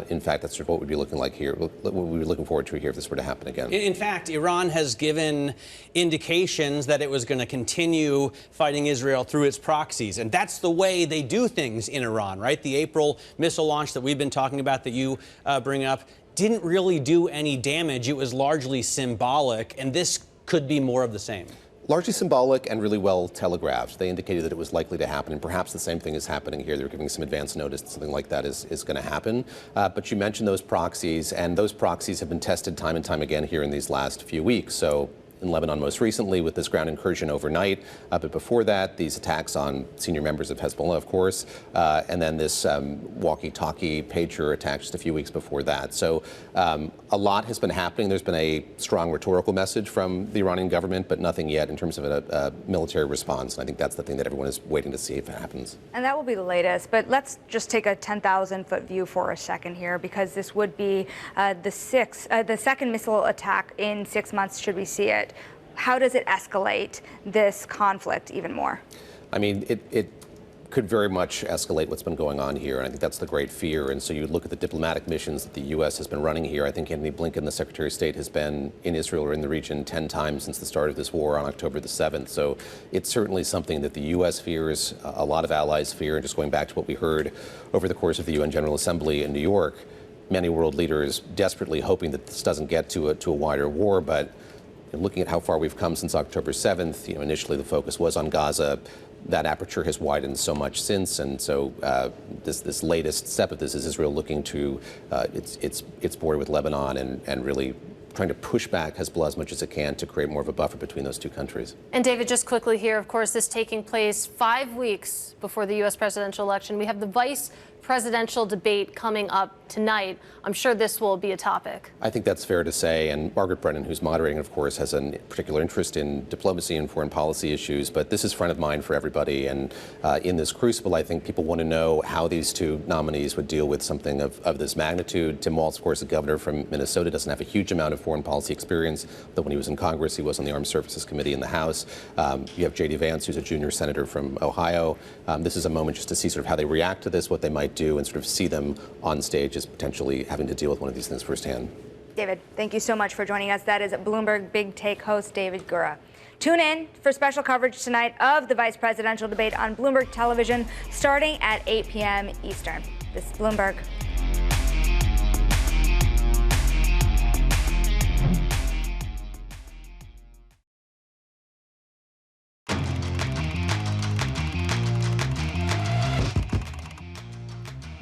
In fact, that's sort of what we'd be looking like here. What we'd be looking forward to here if this were to happen again. In fact, Iran has given indications that it was going to continue fighting Israel through its proxies. And that's the way they do things in Iran, right? The April missile launch that we've been talking about that you bring up didn't really do any damage. It was largely symbolic. And this could be more of the same. Largely symbolic and really well telegraphed. They indicated that it was likely to happen, and perhaps the same thing is happening here. They're giving some advance notice that something like that is going to happen. But you mentioned those proxies, and those proxies have been tested time and time again here in these last few weeks. So in Lebanon most recently with this ground incursion overnight. But before that, these attacks on senior members of Hezbollah, of course, and then this walkie-talkie pager attack just a few weeks before that. So a lot has been happening. There's been a strong rhetorical message from the Iranian government, but nothing yet in terms of a military response. And I think that's the thing that everyone is waiting to see if it happens. And that will be the latest. But let's just take a 10,000-foot view for a second here, because this would be the second missile attack in 6 months, should we see it. How does it escalate this conflict even more? I mean, it could very much escalate what's been going on here, and I think that's the great fear. And so you look at the diplomatic missions that the U.S. has been running here. I think Antony Blinken, the Secretary of State, has been in Israel or in the region 10 times since the start of this war on October the 7th. So it's certainly something that the U.S. fears, a lot of allies fear. And just going back to what we heard over the course of the UN General Assembly in New York, many world leaders desperately hoping that this doesn't get to a wider war. But looking at how far we've come since October 7th, initially the focus was on Gaza. That aperture has widened so much since, and so this latest step of this is Israel looking to its border with Lebanon and really trying to push back Hezbollah as much as it can to create more of a buffer between those two countries. And David, just quickly here, of course, this taking place 5 weeks before the U.S. presidential election. We have the vice presidential debate coming up tonight. I'm sure this will be a topic. I think that's fair to say. And Margaret Brennan, who's moderating, of course, has a particular interest in diplomacy and foreign policy issues. But this is front of mind for everybody. And in this crucible, I think people want to know how these two nominees would deal with something of this magnitude. Tim Walz, of course, a governor from Minnesota, doesn't have a huge amount of foreign policy experience, though when he was in Congress, he was on the Armed Services Committee in the House. You have J.D. Vance, who's a junior senator from Ohio. This is a moment just to see sort of how they react to this, what they might do, and sort of see them on stage as potentially having to deal with one of these things firsthand. David, thank you so much for joining us. That is Bloomberg Big Take host David Gura. Tune in for special coverage tonight of the vice presidential debate on Bloomberg Television starting at 8 p.m. Eastern. This is Bloomberg.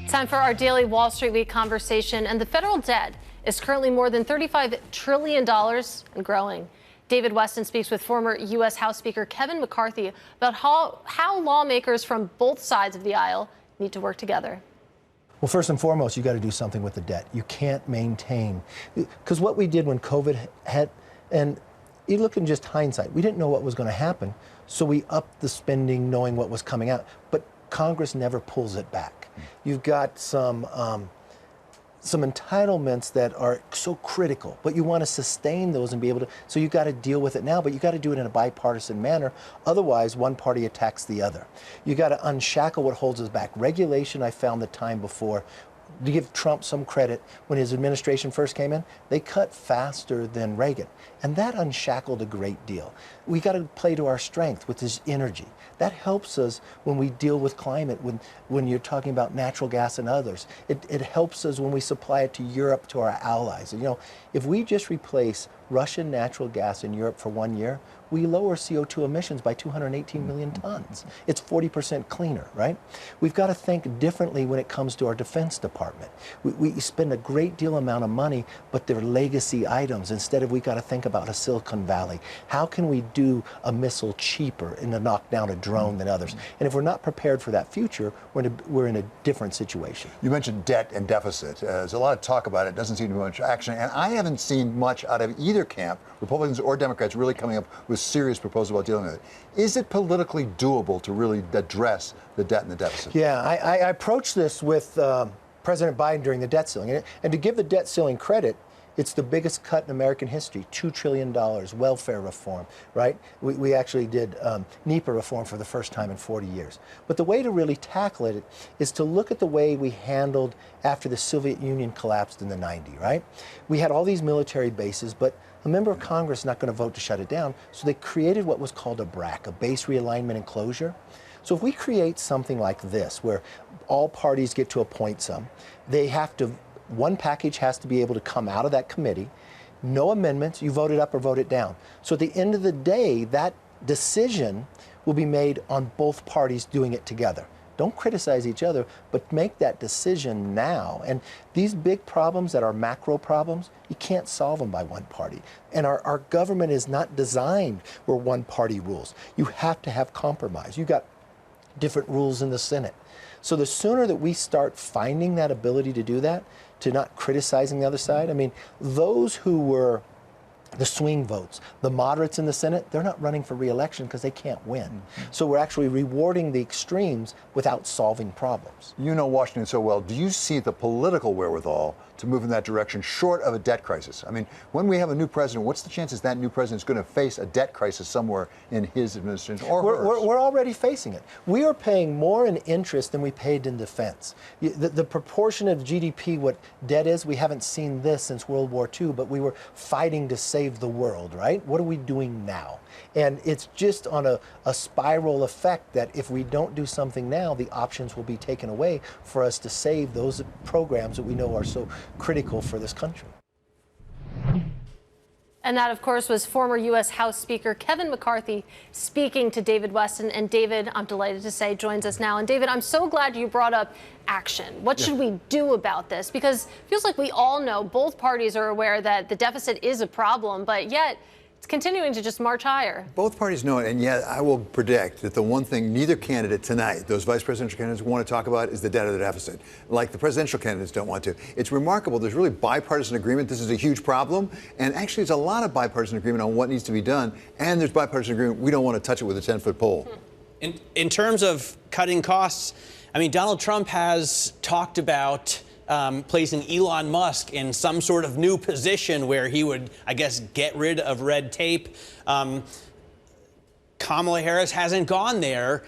Time for our daily Wall Street Week conversation, and the federal debt is currently more than $35 trillion and growing. David Weston speaks with former U.S. House Speaker Kevin McCarthy about how lawmakers from both sides of the aisle need to work together. Well, first and foremost, you got to do something with the debt. You can't maintain, because what we did when COVID hit, and you look in just hindsight, we didn't know what was going to happen, so we upped the spending knowing what was coming out. But Congress never pulls it back. You've got some entitlements that are so critical, but you want to sustain those and be able to, so you got to deal with it now, but you got to do it in a bipartisan manner. Otherwise, one party attacks the other. You got to unshackle what holds us back. Regulation, I found the time before, to give Trump some credit, when his administration first came in, they cut faster than Reagan. And that unshackled a great deal. We got to play to our strength with this energy. That helps us when we deal with climate, when you're talking about natural gas and others. It helps us when we supply it to Europe, to our allies. If we just replace Russian natural gas in Europe for 1 year, we lower CO2 emissions by 218 million tons. It's 40% cleaner, right? We've got to think differently when it comes to our Defense Department. We spend a great deal amount of money, but they're legacy items. Instead of, we got to think about a Silicon Valley. How can we do a missile cheaper and to knock down a drone than others? And if we're not prepared for that future, we're in a different situation. You mentioned debt and deficit. There's a lot of talk about it. Doesn't seem to be much action. And I haven't seen much out of either camp, Republicans or Democrats, really coming up with serious proposals about dealing with it. Is it politically doable to really address the debt and the deficit? Yeah, I approached this with President Biden during the debt ceiling. And to give the debt ceiling credit, it's the biggest cut in American history, $2 trillion, welfare reform, right? We actually did NEPA reform for the first time in 40 years. But the way to really tackle it is to look at the way we handled after the Soviet Union collapsed in the 90s, right? We had all these military bases, but a member of Congress is not going to vote to shut it down, so they created what was called a BRAC, a base realignment and closure. So if we create something like this, where all parties get to appoint some, they have to, one package has to be able to come out of that committee, no amendments, you vote it up or vote it down. So at the end of the day, that decision will be made on both parties doing it together. Don't criticize each other, but make that decision now. And these big problems that are macro problems, you can't solve them by one party. And our government is not designed where one party rules. You have to have compromise. You got different rules in the Senate. So the sooner that we start finding that ability to do that, to not criticizing the other side, I mean, those who were the swing votes, the moderates in the Senate, they're not running for re-election because they can't win. So we're actually rewarding the extremes without solving problems. You know Washington so well. Do you see the political wherewithal to move in that direction short of a debt crisis? I mean, when we have a new president, what's the chances that new president is going to face a debt crisis somewhere in his administration or hers? We're already facing it. We are paying more in interest than we paid in defense. The proportion of GDP, what debt is, we haven't seen this since World War II, but we were fighting to save the world, right? What are we doing now? And it's just on a spiral effect that if we don't do something now, the options will be taken away for us to save those programs that we know are so critical for this country. And that, of course, was former U.S. House Speaker Kevin McCarthy speaking to David Weston. And David, I'm delighted to say, joins us now. And David, I'm so glad you brought up action. What should we do about this? Because it feels like we all know, both parties are aware that the deficit is a problem, but yet it's continuing to just march higher. Both parties know it, and yet I will predict that the one thing neither candidate tonight, those vice presidential candidates, want to talk about is the debt or the deficit, like the presidential candidates don't want to. It's remarkable. There's really bipartisan agreement. This is a huge problem, and actually there's a lot of bipartisan agreement on what needs to be done, and there's bipartisan agreement. We don't want to touch it with a 10-foot pole. In terms of cutting costs, I mean, Donald Trump has talked about placing Elon Musk in some sort of new position where he would, I guess, get rid of red tape. Kamala Harris hasn't gone there,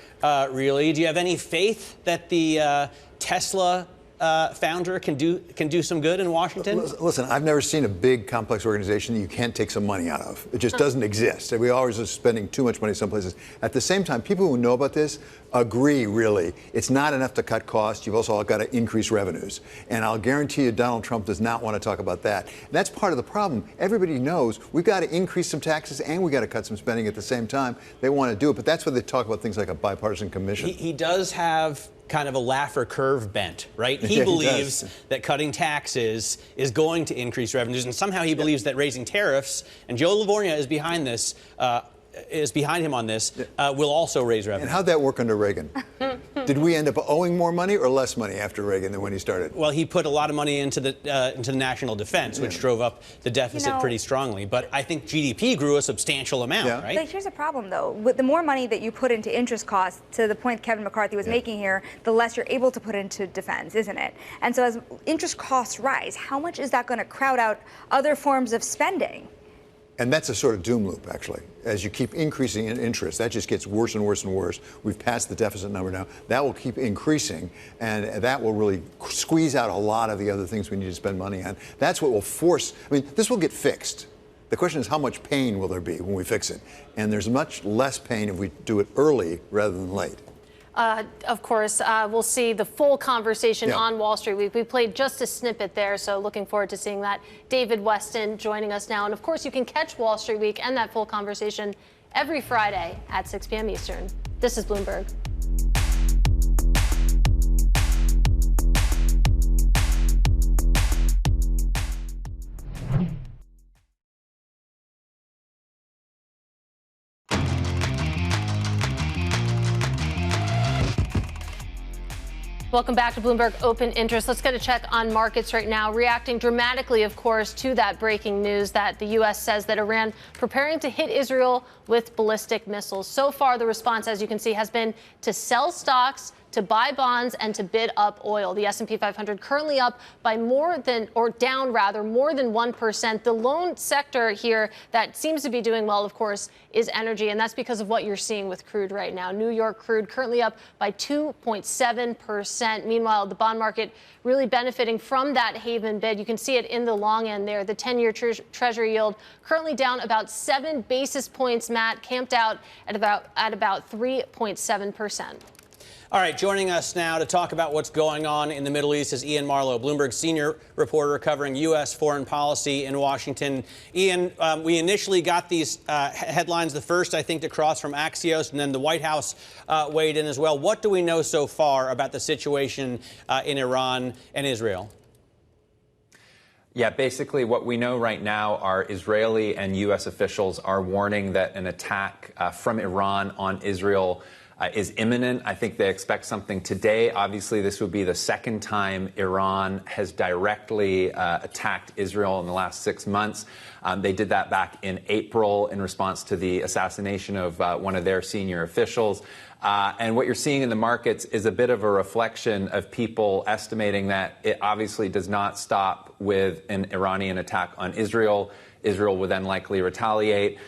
really. Do you have any faith that the Tesla founder can do some good in Washington? Listen, I've never seen a big, complex organization that you can't take some money out of. It just doesn't exist. We always are spending too much money some places. At the same time, people who know about this agree, really, it's not enough to cut costs. You've also got to increase revenues. And I'll guarantee you Donald Trump does not want to talk about that. And that's part of the problem. Everybody knows we've got to increase some taxes and we've got to cut some spending at the same time. They want to do it, but that's why they talk about things like a bipartisan commission. He does have kind of a laugh or curve bent, right? He believes that cutting taxes is going to increase revenues, and somehow he believes that raising tariffs, and Joe Livornia is behind this, is behind him on this, will also raise revenue. And how'd that work under Reagan? Did we end up owing more money or less money after Reagan than when he started? Well, he put a lot of money into the national defense, which drove up the deficit pretty strongly. But I think GDP grew a substantial amount, right? Like, here's a problem, though. With the more money that you put into interest costs, to the point Kevin McCarthy was making here, the less you're able to put into defense, isn't it? And so as interest costs rise, how much is that going to crowd out other forms of spending? And that's a sort of doom loop, actually. As you keep increasing in interest, that just gets worse and worse and worse. We've passed the deficit number now. That will keep increasing, and that will really squeeze out a lot of the other things we need to spend money on. That's what will force, I mean, this will get fixed. The question is, how much pain will there be when we fix it? And there's much less pain if we do it early rather than late. Of course, we'll see the full conversation on Wall Street Week. We played just a snippet there, so looking forward to seeing that. David Weston joining us now. And of course, you can catch Wall Street Week and that full conversation every Friday at 6 p.m. Eastern. This is Bloomberg. Welcome back to Bloomberg Open Interest. Let's get a check on markets right now. Reacting dramatically, of course, to that breaking news that the U.S. says that Iran preparing to hit Israel with ballistic missiles. So far, the response, as you can see, has been to sell stocks, to buy bonds, and to bid up oil. The S&P 500 currently up by more than 1%. The lone sector here that seems to be doing well, of course, is energy, and that's because of what you're seeing with crude right now. New York crude currently up by 2.7%. Meanwhile, the bond market really benefiting from that haven bid. You can see it in the long end there. The 10-year Treasury yield currently down about 7 basis points, Matt, camped out at about 3.7%. All right, joining us now to talk about what's going on in the Middle East is Ian Marlowe, Bloomberg senior reporter covering U.S. foreign policy in Washington. Ian, we initially got these headlines, the first, I think, to cross from Axios, and then the White House weighed in as well. What do we know so far about the situation in Iran and Israel? Yeah, basically what we know right now are Israeli and U.S. officials are warning that an attack from Iran on Israel is imminent. I think they expect something today. Obviously, this would be the second time Iran has directly attacked Israel in the last 6 months. They did that back in April in response to the assassination of one of their senior officials. And what you're seeing in the markets is a bit of a reflection of people estimating that it obviously does not stop with an Iranian attack on Israel. Israel would then likely retaliate.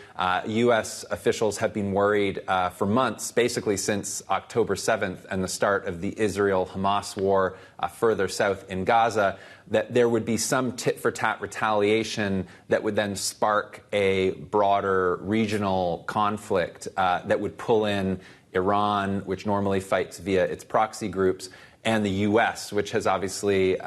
U.S. officials have been worried for months, basically since October 7th and the start of the Israel-Hamas war further south in Gaza, that there would be some tit-for-tat retaliation that would then spark a broader regional conflict that would pull in Iran, which normally fights via its proxy groups, and the U.S., which has obviously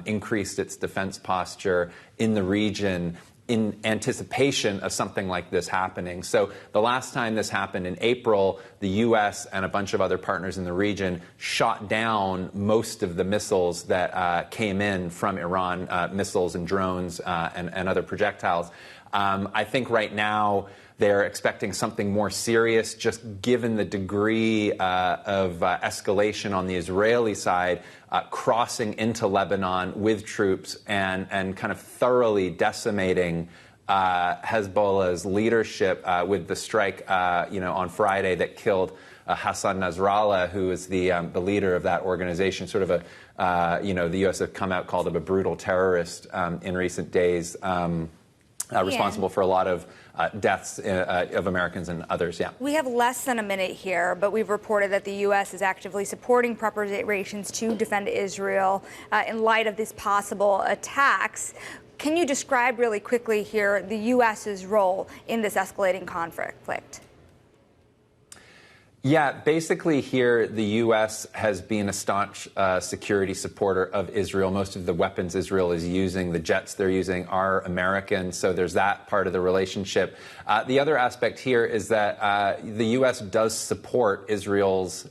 increased its defense posture in the region in anticipation of something like this happening. So the last time this happened in April, the U.S. and a bunch of other partners in the region shot down most of the missiles that came in from Iran, missiles and drones and other projectiles. I think right now they're expecting something more serious, just given the degree of escalation on the Israeli side, crossing into Lebanon with troops and kind of thoroughly decimating Hezbollah's leadership with the strike, on Friday that killed Hassan Nasrallah, who is the leader of that organization. Sort of a, the U.S. have come out, called him a brutal terrorist in recent days. Responsible for a lot of deaths of Americans and others. Yeah. We have less than a minute here, but we've reported that the U.S. is actively supporting preparations to defend Israel in light of these possible attacks. Can you describe really quickly here the U.S.'s role in this escalating conflict? Yeah, basically here the U.S. has been a staunch security supporter of Israel. Most of the weapons Israel is using, the jets they're using, are American, so there's that part of the relationship. The other aspect here is that the U.S. does support Israel's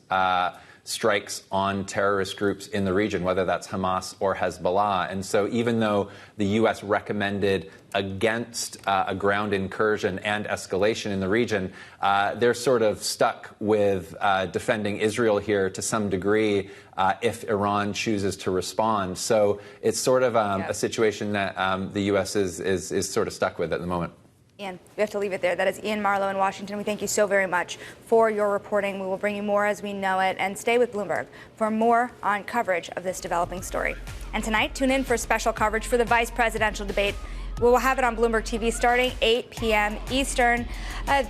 strikes on terrorist groups in the region, whether that's Hamas or Hezbollah. And so even though the U.S. recommended against a ground incursion and escalation in the region, they're sort of stuck with defending Israel here to some degree if Iran chooses to respond. So it's sort of a situation that the U.S. is sort of stuck with at the moment. Ian, we have to leave it there. That is Ian Marlowe in Washington. We thank you so very much for your reporting. We will bring you more as we know it. And stay with Bloomberg for more on coverage of this developing story. And tonight, tune in for special coverage for the vice presidential debate. We will have it on Bloomberg TV starting 8 p.m. Eastern.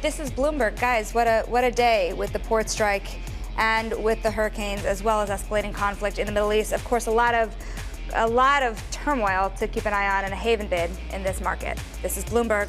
This is Bloomberg. Guys, what a day with the port strike and with the hurricanes, as well as escalating conflict in the Middle East. Of course, a lot of turmoil to keep an eye on and a haven bid in this market. This is Bloomberg.